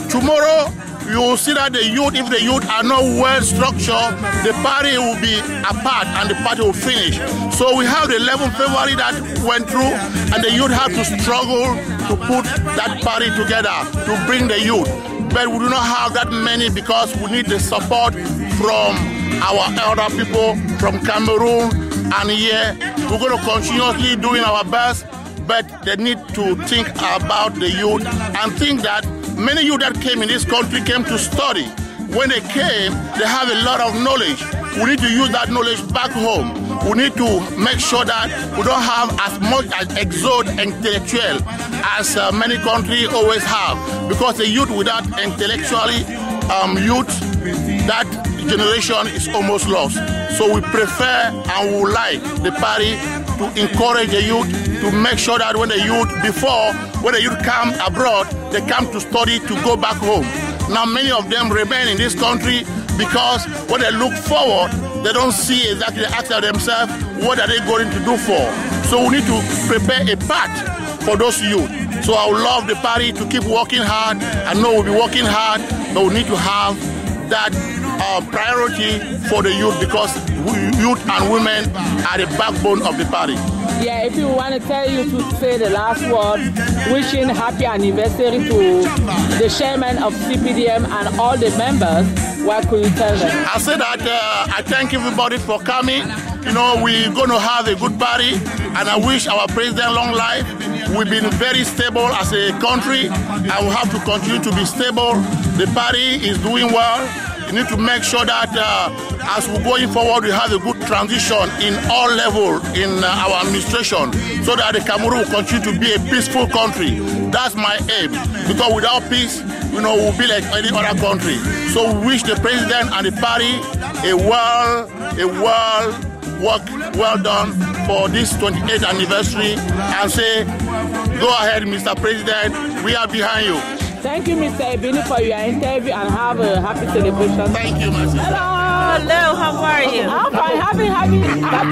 Tomorrow, you will see that the youth, if the youth are not well structured, the party will be apart and the party will finish. So we have the 11th February that went through, and the youth have to struggle to put that party together, to bring the youth. But we do not have that many, because we need the support from our elder people from Cameroon. And here, we're going to continuously doing our best, but they need to think about the youth and think that many youth that came in this country came to study. When they came, they have a lot of knowledge. We need to use that knowledge back home. We need to make sure that we don't have as much as exode intellectual as many countries always have. Because the youth without intellectually youth, that generation is almost lost. So we prefer and would like the party to encourage the youth, to make sure that when the youth come abroad, they come to study to go back home. Now many of them remain in this country because when they look forward, they don't see exactly, they ask themselves, what are they going to do for? So we need to prepare a path for those youth. So I would love the party to keep working hard. I know we'll be working hard, but we need to have that priority for the youth, because youth and women are the backbone of the party. Yeah, if you want to tell you to say the last word, wishing happy anniversary to the chairman of CPDM and all the members, what could you tell them? I say that I thank everybody for coming. You know, we're going to have a good party, and I wish our president long life. We've been very stable as a country, and we have to continue to be stable. The party is doing well. We need to make sure that as we're going forward, we have a good transition in all levels in our administration, so that the Cameroon will continue to be a peaceful country. That's my aim, because without peace, you know, we'll be like any other country. So we wish the president and the party a well done for this 28th anniversary, and say, go ahead, Mr. President, we are behind you. Thank you, Mr. Ebini, for your interview, and have a happy celebration. Thank you, my sister. Hello, how are you? I'm fine. Happy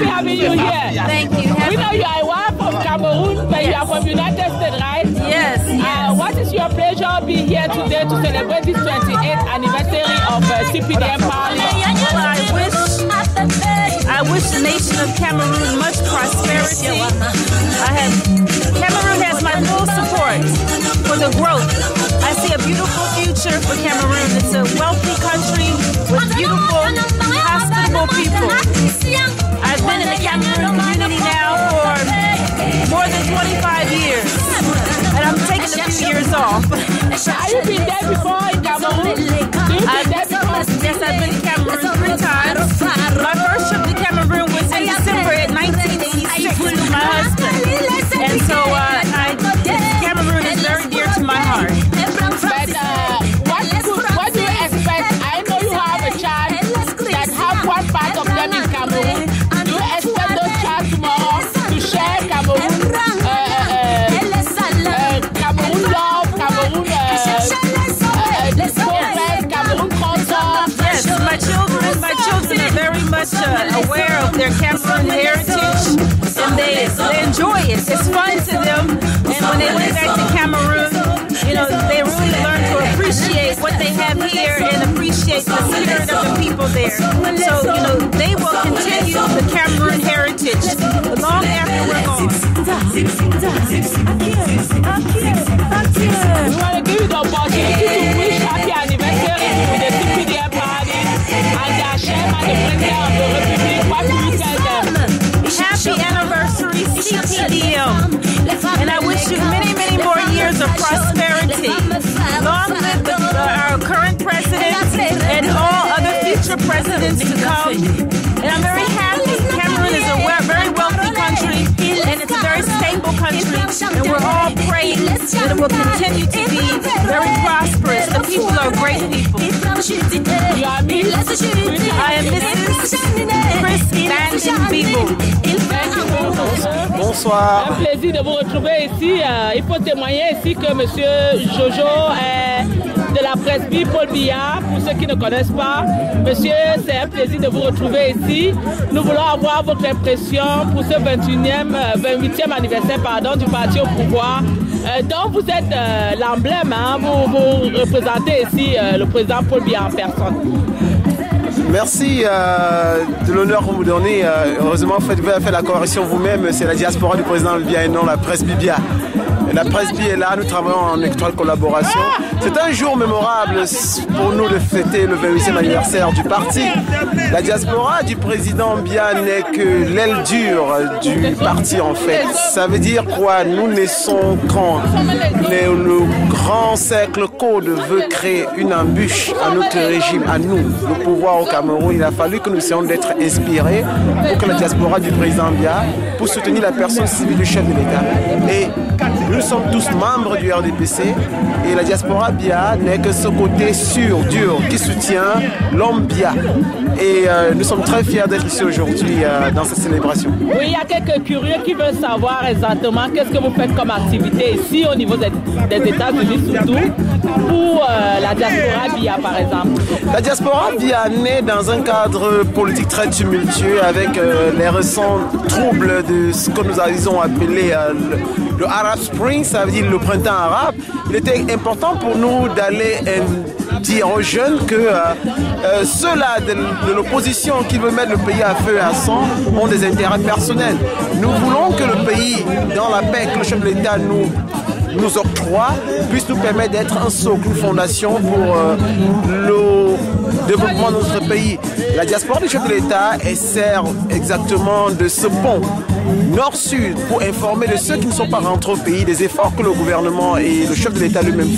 having you here. Thank you. We know you are one from Cameroon, but you are from United States, right? Yes, yes. What is your pleasure being here today to celebrate this 28th anniversary of CPDM Party? I wish the nation of Cameroon much prosperity. Cameroon has my full support for the growth. I see a beautiful future for Cameroon. It's a wealthy country with beautiful, hospitable people. I've been in the Cameroon community now for more than 25 years, and I'm taking a few years off. Have you been there before in Cameroon? Yes, I've been to Cameroon 3 times. My first trip to Cameroon was in December 1986 with my husband. And so Cameroon is very dear to my heart. But what do you expect? I know you have a child that have one part of them in Cameroon. Do you expect those child tomorrow to share Cameroon love, Cameroon progress, Cameroon culture? Yes, my children are very much aware of their Cameroon heritage, and they enjoy it. It's fun to them, and when they went back to Cameroon, you know, they really learn to appreciate what they have here and appreciate the spirit of the people there. So, you know, they will continue the Cameroon heritage long after we're gone. We want to give you the opportunity to wish happy anniversary to the CPDM Party and their chairman, the President of the Republic. What do you tell them? Happy anniversary, CPDM. And I wish you many, many more years of prosperity. Long live our current president and all other future presidents to come. And I'm very happy. Cameroon is a very wealthy country, and it's a very stable country. And we're all praying that it will continue to be very prosperous. The people are great people. You are Miss? I am Mrs. Chris Van Beeble. Bonsoir. Un plaisir de vous retrouver ici. Il faut témoigner ici que M. Jojo est de la presbytie Paul Biya. Pour ceux qui ne connaissent pas, monsieur, c'est un plaisir de vous retrouver ici. Nous voulons avoir votre impression pour ce 28e anniversaire du parti au pouvoir. Donc vous êtes l'emblème, hein, vous représentez ici le président Paul Biya en personne. Merci de l'honneur que vous me donnez. Heureusement, vous faites la correction vous-même. C'est la diaspora du président Biya et non la presse Biya. La presse Biya est là, nous travaillons en étroite collaboration. C'est un jour mémorable pour nous de fêter le 28e anniversaire du parti. La diaspora du président Biya n'est que l'aile dure du parti en fait. Ça veut dire quoi? Nous naissons quand le grand cercle code veut créer une embûche à notre régime, à nous, le pouvoir au Cameroun. Il a fallu que nous essayions d'être inspirés pour que la diaspora du président Biya, pour soutenir la personne civile du chef de l'État. Et nous sommes tous membres du RDPC et la diaspora BIA n'est que ce côté sûr, dur, qui soutient l'homme BIA. Et nous sommes très fiers d'être ici aujourd'hui dans cette célébration. Oui, il y a quelques curieux qui veulent savoir exactement qu'est-ce que vous faites comme activité ici au niveau des États-Unis surtout pour la diaspora BIA par exemple. La diaspora BIA naît dans un cadre politique très tumultueux avec les récents troubles de ce que nous avons appelé le Arab Spring, ça veut dire le printemps arabe. Il était important pour nous d'aller dire aux jeunes que ceux-là de l'opposition qui veulent mettre le pays à feu et à sang ont des intérêts personnels. Nous voulons que le pays, dans la paix que le chef de l'État nous octroie, puisse nous permettre d'être un socle, une fondation pour le développement de notre pays. La diaspora du chef de l'État sert exactement de ce pont nord-sud pour informer de ceux qui ne sont pas rentrés au pays des efforts que le gouvernement et le chef de l'État lui-même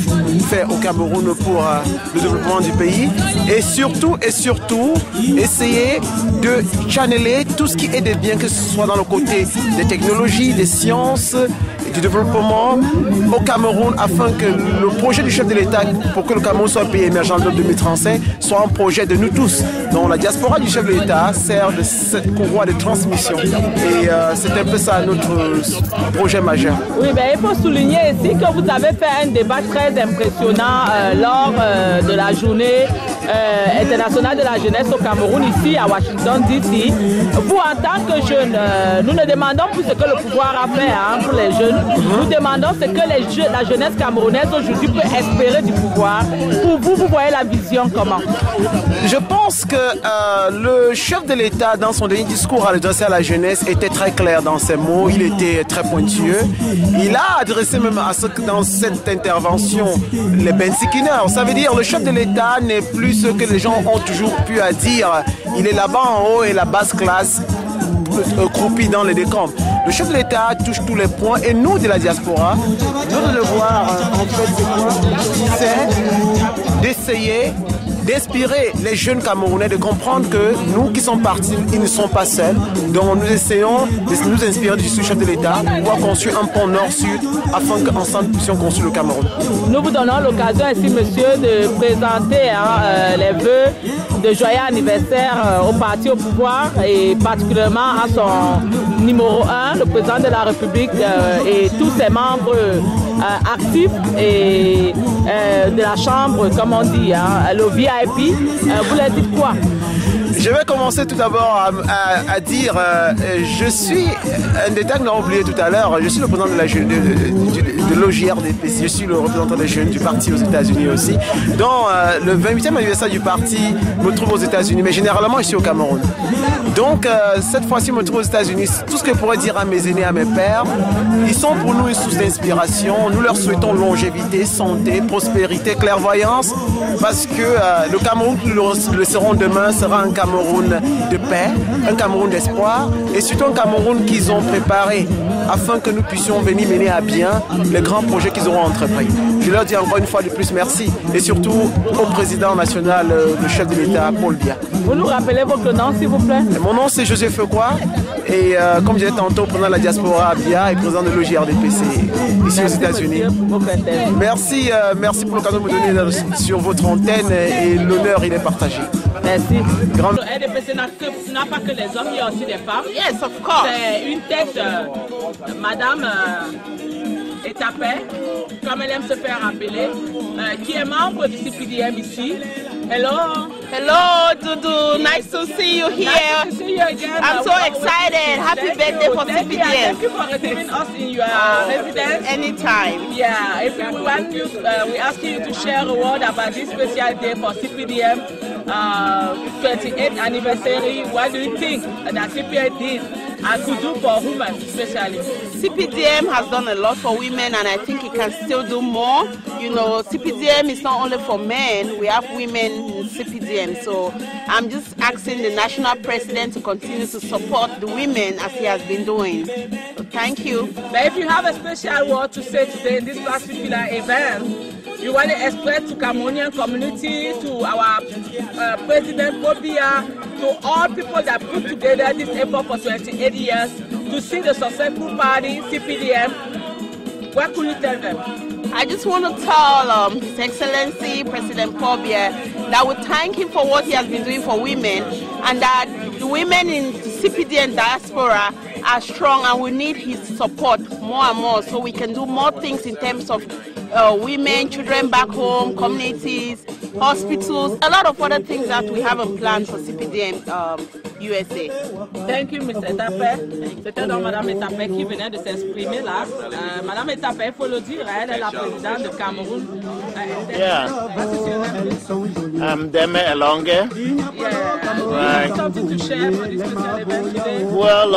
fait au Cameroun pour le développement du pays et surtout essayer de channeler tout ce qui est de bien, que ce soit dans le côté des technologies, des sciences et du développement au Cameroun afin que le projet du chef de l'État pour que le Cameroun soit un pays émergent de 2035 soit un projet de nous tous. Donc la diaspora du chef de l'État sert de cette courroie de transmission et c'est un peu ça notre projet majeur. Oui, mais il faut souligner ici que vous avez fait un débat très impressionnant lors de la journée internationale de la jeunesse au Cameroun, ici à Washington DC. Vous, en tant que jeunes, nous ne demandons plus ce que le pouvoir a fait pour les jeunes. Nous demandons ce que la jeunesse camerounaise aujourd'hui peut espérer du pouvoir. Pour vous, vous voyez la vision comment? Je pense que le chef de l'État, dans son dernier discours adressé à la jeunesse, était très clair dans ses mots. Il était très pointueux. Il a adressé même à ceux que dans cette intervention les bensikineurs. Ça veut dire le chef de l'État n'est plus ce que les gens ont toujours pu à dire. Il est là-bas en haut et la basse classe croupie dans les décombres. Le chef de l'État touche tous les points et nous de la diaspora, notre devoir en fait c'est d'essayer d'inspirer les jeunes Camerounais, de comprendre que nous qui sommes partis, ils ne sont pas seuls. Donc nous essayons de nous inspirer du chef de l'État pour construire un pont nord-sud afin qu'ensemble nous puissions construire le Cameroun. Nous vous donnons l'occasion ici, monsieur, de présenter les vœux de joyeux anniversaire au parti au pouvoir et particulièrement à son numéro 1, le président de la République et tous ses membres actifs et de la chambre, comme on dit, le VIP. Vous leur dites quoi? Je vais commencer tout d'abord à dire, je suis un détail que nous avons oublié tout à l'heure, je suis le président de l'OJRDPC, je suis le représentant des jeunes du parti aux États-Unis aussi. Donc le 28e anniversaire du parti me trouve aux États-Unis, mais généralement je suis au Cameroun. Donc cette fois-ci je me trouve aux États-Unis. Tout ce que je pourrais dire à mes aînés, à mes pères, ils sont pour nous une source d'inspiration. Nous leur souhaitons longévité, santé, prospérité, clairvoyance, parce que le Cameroun que nous le serons demain sera un Cameroun de paix, un Cameroun d'espoir et surtout un Cameroun qu'ils ont préparé afin que nous puissions venir mener à bien les grands projets qu'ils auront entrepris. Je leur dis encore une fois de plus merci et surtout au président national, le chef de l'État, Paul Biya. Vous nous rappelez votre nom s'il vous plaît? Mon nom c'est Joseph Fekwa et comme je disais tantôt, président de la diaspora Biya et président de l'OJRDPC ici aux États-Unis. Merci, merci pour l'occasion de me donner sur votre antenne et l'honneur il est partagé. Merci. Le RDPC n'a pas que les hommes, il y a aussi des femmes. Yes, of course. C'est une tête, Madame Etapé, comme elle aime se faire appeler, qui est membre du CPDM ici. Hello. Hello, Dudu. Nice to see you here. Nice to see you again. I'm so excited. Happy birthday for CPDM. Thank you for receiving us in your residence. Anytime. Yeah, if we want you, we ask you to share a word about this special day for CPDM 28th anniversary. What do you think that CPDM did and could do for women especially? CPDM has done a lot for women and I think it can still do more. You know, CPDM is not only for men, we have women in CPDM. So I'm just asking the national president to continue to support the women as he has been doing. So thank you. But if you have a special word to say today in this particular event, you want to express to Cameroonian community, to our President Paul Biya, to all people that put together this effort for 28 years to see the successful party, CPDM, What could you tell them? I just want to tell His Excellency President Paul Biya that we thank him for what he has been doing for women, and that the women in CPDM diaspora are strong, and we need his support more and more so we can do more things in terms of women, children back home, communities, hospitals, a lot of other things that we haven't planned for CPDM USA. Thank you, Mr. Etapé. C'était donc Madame Etapé qui venait de s'exprimer là. Madame Etapé, il faut le dire, elle est la présidente de Cameroun. Yeah. I'm Deme Elonge. Yeah. Right. Something to share for this special event today? Well,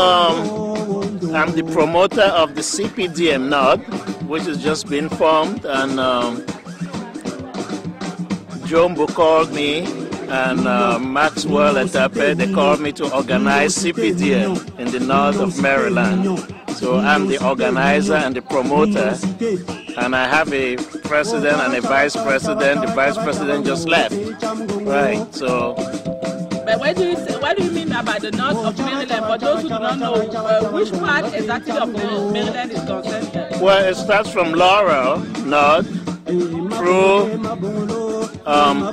I'm the promoter of the CPDM North, which has just been formed, and Jumbo called me, and Maxwell Etapé, they called me to organize CPDM in the north of Maryland. So I'm the organizer and the promoter, and I have a president and a vice president. The vice president just left. Right, so... But what do you mean about the north of Maryland? For those who do not know, which part exactly of Maryland is concerned? Well, it starts from Laurel, north, through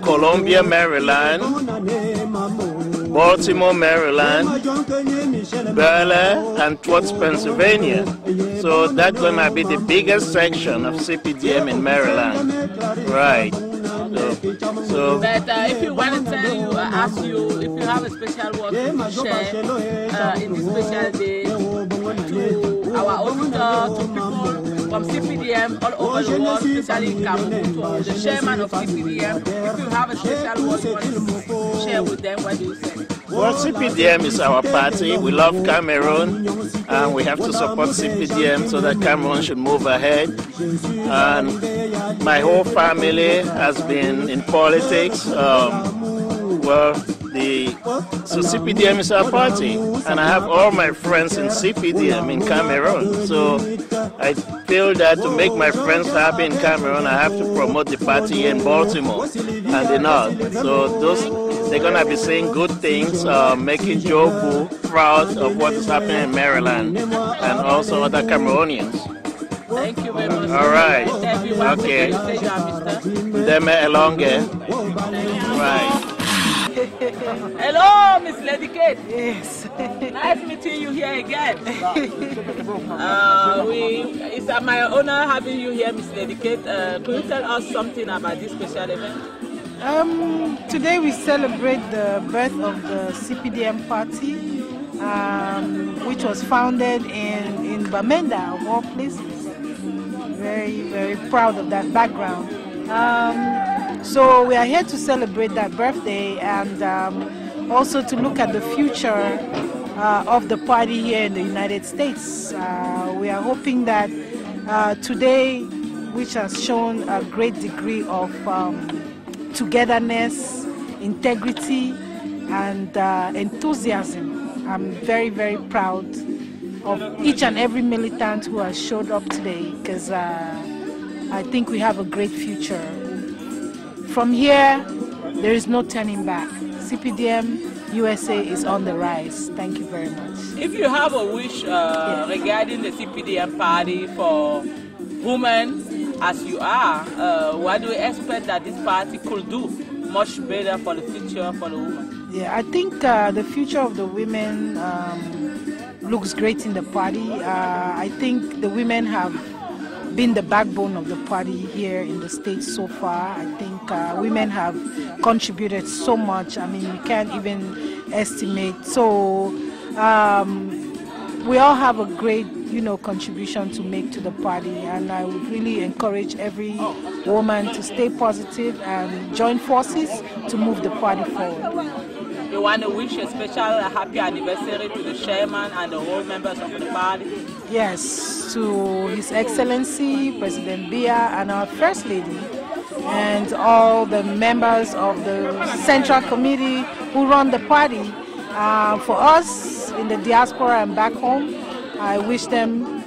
Columbia, Maryland, Baltimore, Maryland, Bel Air, and towards Pennsylvania. So that's going to be the biggest section of CPDM in Maryland. Right. So but if you want to tell you, ask you, if you have a special word to share in this special day to our auditors, to people from CPDM all over the world, especially in Cameroon, to the chairman of CPDM, if you have a special word you want to share with them, what do you say? Well, CPDM is our party. We love Cameroon, and we have to support CPDM so that Cameroon should move ahead. And my whole family has been in politics. So CPDM is our party, and I have all my friends in CPDM in Cameroon. So I feel that to make my friends happy in Cameroon, I have to promote the party in Baltimore and the North. So they're going to be saying good things, making Joe Boo proud of what is happening in Maryland and also other Cameroonians. Thank you very much. All right. Okay. Deme Elonge. Right. Hello, Miss Lady Kate. Yes. Nice meeting you here again. It's my honor having you here, Miss Lady Kate. Could you tell us something about this special event? Today we celebrate the birth of the CPDM party, which was founded in Bamenda, of all places. Very, very proud of that background. So we are here to celebrate that birthday and also to look at the future of the party here in the United States. We are hoping that today, which has shown a great degree of togetherness, integrity, and enthusiasm. I'm very, very proud of each and every militant who has showed up today, because I think we have a great future. From here, there is no turning back. CPDM USA is on the rise. Thank you very much. If you have a wish regarding the CPDM party for women as you are, what do you expect that this party could do much better for the future for the women? Yeah, I think the future of the women looks great in the party. I think the women have been the backbone of the party here in the States so far. I think women have contributed so much. I mean, we can't even estimate. So we all have a great, contribution to make to the party, and I would really encourage every woman to stay positive and join forces to move the party forward. You want to wish a special happy anniversary to the chairman and the whole members of the party? Yes, to His Excellency President Biya and our First Lady and all the members of the Central Committee who run the party. For us in the diaspora and back home, I wish them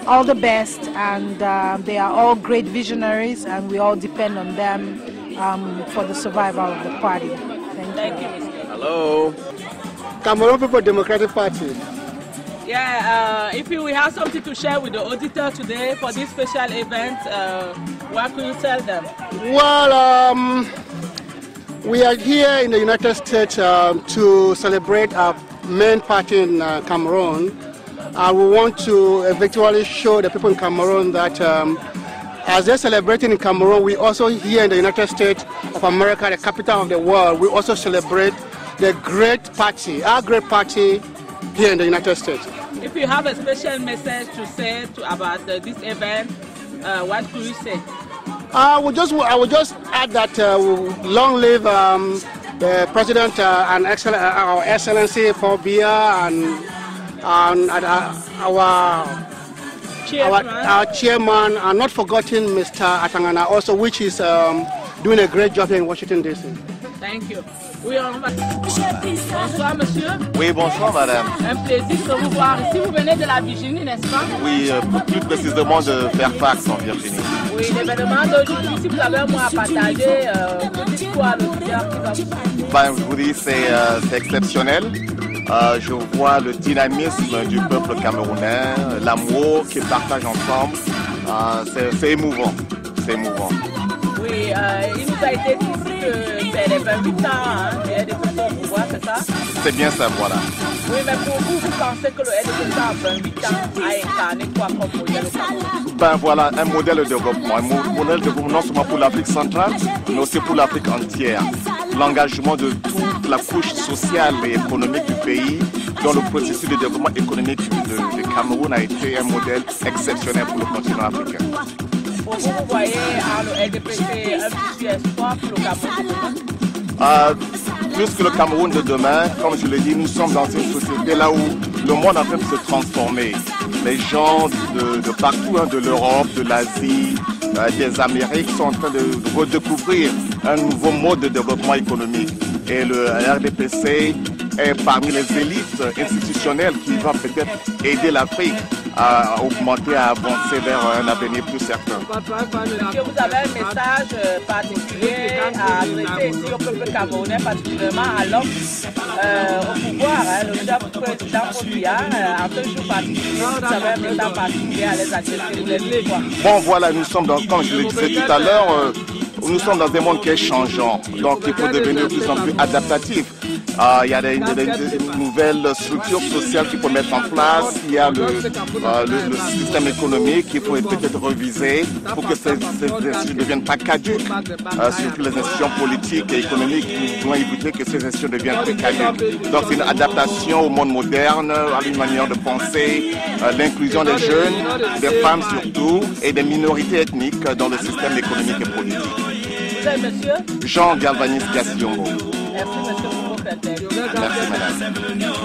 all the best, and they are all great visionaries, and we all depend on them for the survival of the party. Thank you. Hello. Cameroon People Democratic Party. Yeah, if we have something to share with the auditor today for this special event, what could you tell them? Well, we are here in the United States to celebrate our main party in Cameroon. We want to eventually show the people in Cameroon that as they're celebrating in Cameroon, we also here in the United States of America, the capital of the world, we also celebrate the great party, our great party here in the United States. If you have a special message to say about this event, what could you say? I would just add that long live the President and our Excellency Paul Biya and our chairman, and not forgetting Mr. Atangana also, which is doing a great job here in Washington DC. Thank you. Oui, bonsoir monsieur. Oui, bonsoir madame. Un plaisir de vous voir ici. Vous venez de la Virginie, n'est-ce pas? Oui, plus précisément de Fairfax en Virginie. Oui, l'événement d'aujourd'hui, si vous avez un mot à partager, vous dites quoi à l'auditeur qui va vous... Je vous dis c'est exceptionnel. Je vois le dynamisme du peuple camerounais, l'amour qu'ils partagent ensemble. C'est émouvant. C'est émouvant. Oui, il nous a été dit que c'est les 28 ans, le RDPC au pouvoir, c'est ça? C'est bien ça, voilà. Oui, mais pour vous, vous pensez que le RDPC en 28 ans a incarné quoi comme modèle au Cameroun? Voilà, un modèle de développement. Un modèle de développement non seulement pour l'Afrique centrale, mais aussi pour l'Afrique entière. L'engagement de toute la couche sociale et économique du pays dans le processus de développement économique du Cameroun a été un modèle exceptionnel pour le continent africain. Vous voyez le RDPC un petit espoir pour le Cameroun? Plus que le Cameroun de demain, comme je l'ai dit, nous sommes dans une société là où le monde est en train de se transformer. Les gens de partout, de l'Europe, de l'Asie, des Amériques sont en train de redécouvrir un nouveau mode de développement économique. Et le RDPC est parmi les élites institutionnelles qui vont peut-être aider l'Afrique à augmenter, à avancer vers un avenir plus certain. Est-ce que vous avez un message particulier à adresser ici au peuple camerounais, particulièrement à l'homme au pouvoir, le chef président Paul Biya, en ce jour particulier, vous avez un message particulier à les adresser, vous les dites quoi? Bon voilà, nous sommes dans, comme je le disais tout à l'heure, nous sommes dans un monde qui est changeant, donc il faut devenir de plus en plus adaptatif. Il y a des nouvelles structures sociales qu'il faut mettre en place, il y a le système économique qu'il faut peut-être reviser pour que ces institutions ne deviennent pas caduques, surtout les institutions politiques et économiques qui doivent éviter que ces institutions deviennent très caduques. Donc c'est une adaptation au monde moderne, à une manière de penser, l'inclusion des jeunes, des femmes surtout, et des minorités ethniques dans le système économique et politique. Vous êtes monsieur? Jean Galvanis Gassiongo. Merci monsieur pour votre interview. Merci madame.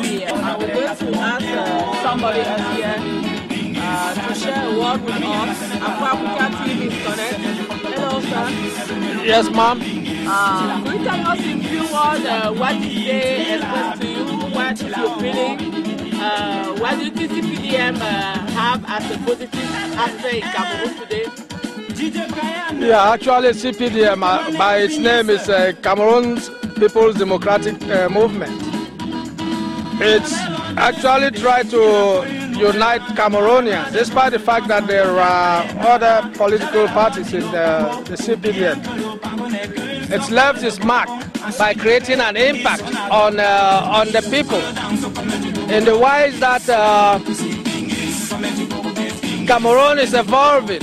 Oui, I would like to ask somebody else here to share a word with us. Africa TV is connected. Hello sir. Yes ma'am. Can you tell us in few words what did they express to you? What is your feeling? What do you think CPDM have as a positive aspect in Cameroon today? Yeah, actually CPDM by its name is Cameroon's People's Democratic Movement. It's actually tried to unite Cameroonians, despite the fact that there are other political parties in the CPDM. It's left its mark by creating an impact on the people in the ways that Cameroon is evolving,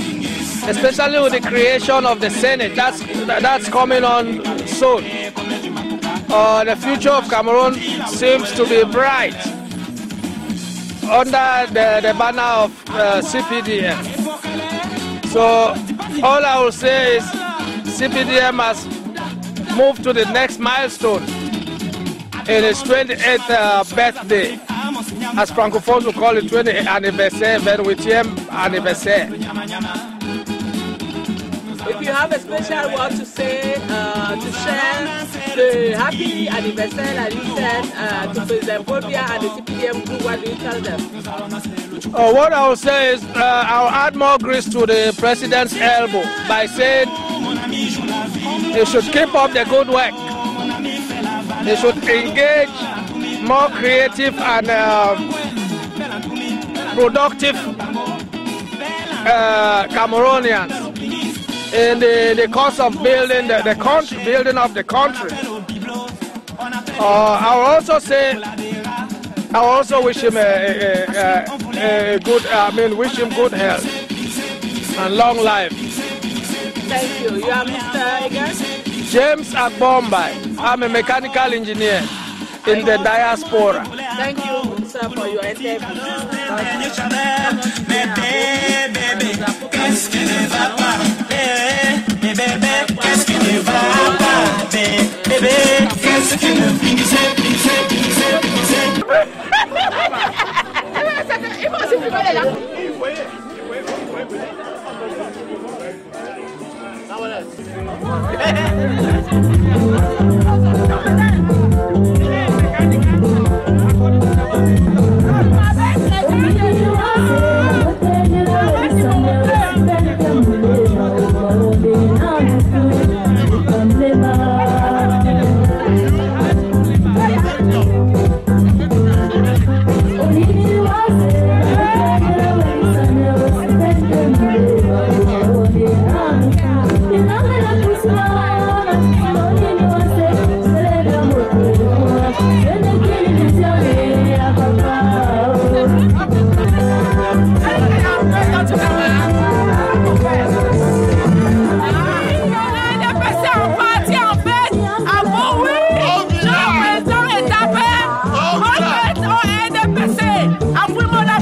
especially with the creation of the Senate. That's coming on soon. The future of Cameroon seems to be bright under the banner of CPDM. So all I will say is CPDM has moved to the next milestone in its 28th birthday. As Francophones will call it 28th anniversaire, 28e anniversaire. If you have a special word to say, to share the happy anniversary, as you said, to President Paul Biya and the CPDM group, what do you tell them? What I will say is I'll add more grease to the president's elbow by saying he should keep up the good work. He should engage more creative and productive Cameroonians in the course of building the country, building up the country. I will also say, I also wish him wish him good health and long life. Thank you. You are Mr. again? James Agbombai. I'm a mechanical engineer in the diaspora. Thank you, sir, for your interview.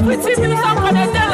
Petit, nous sommes connectés.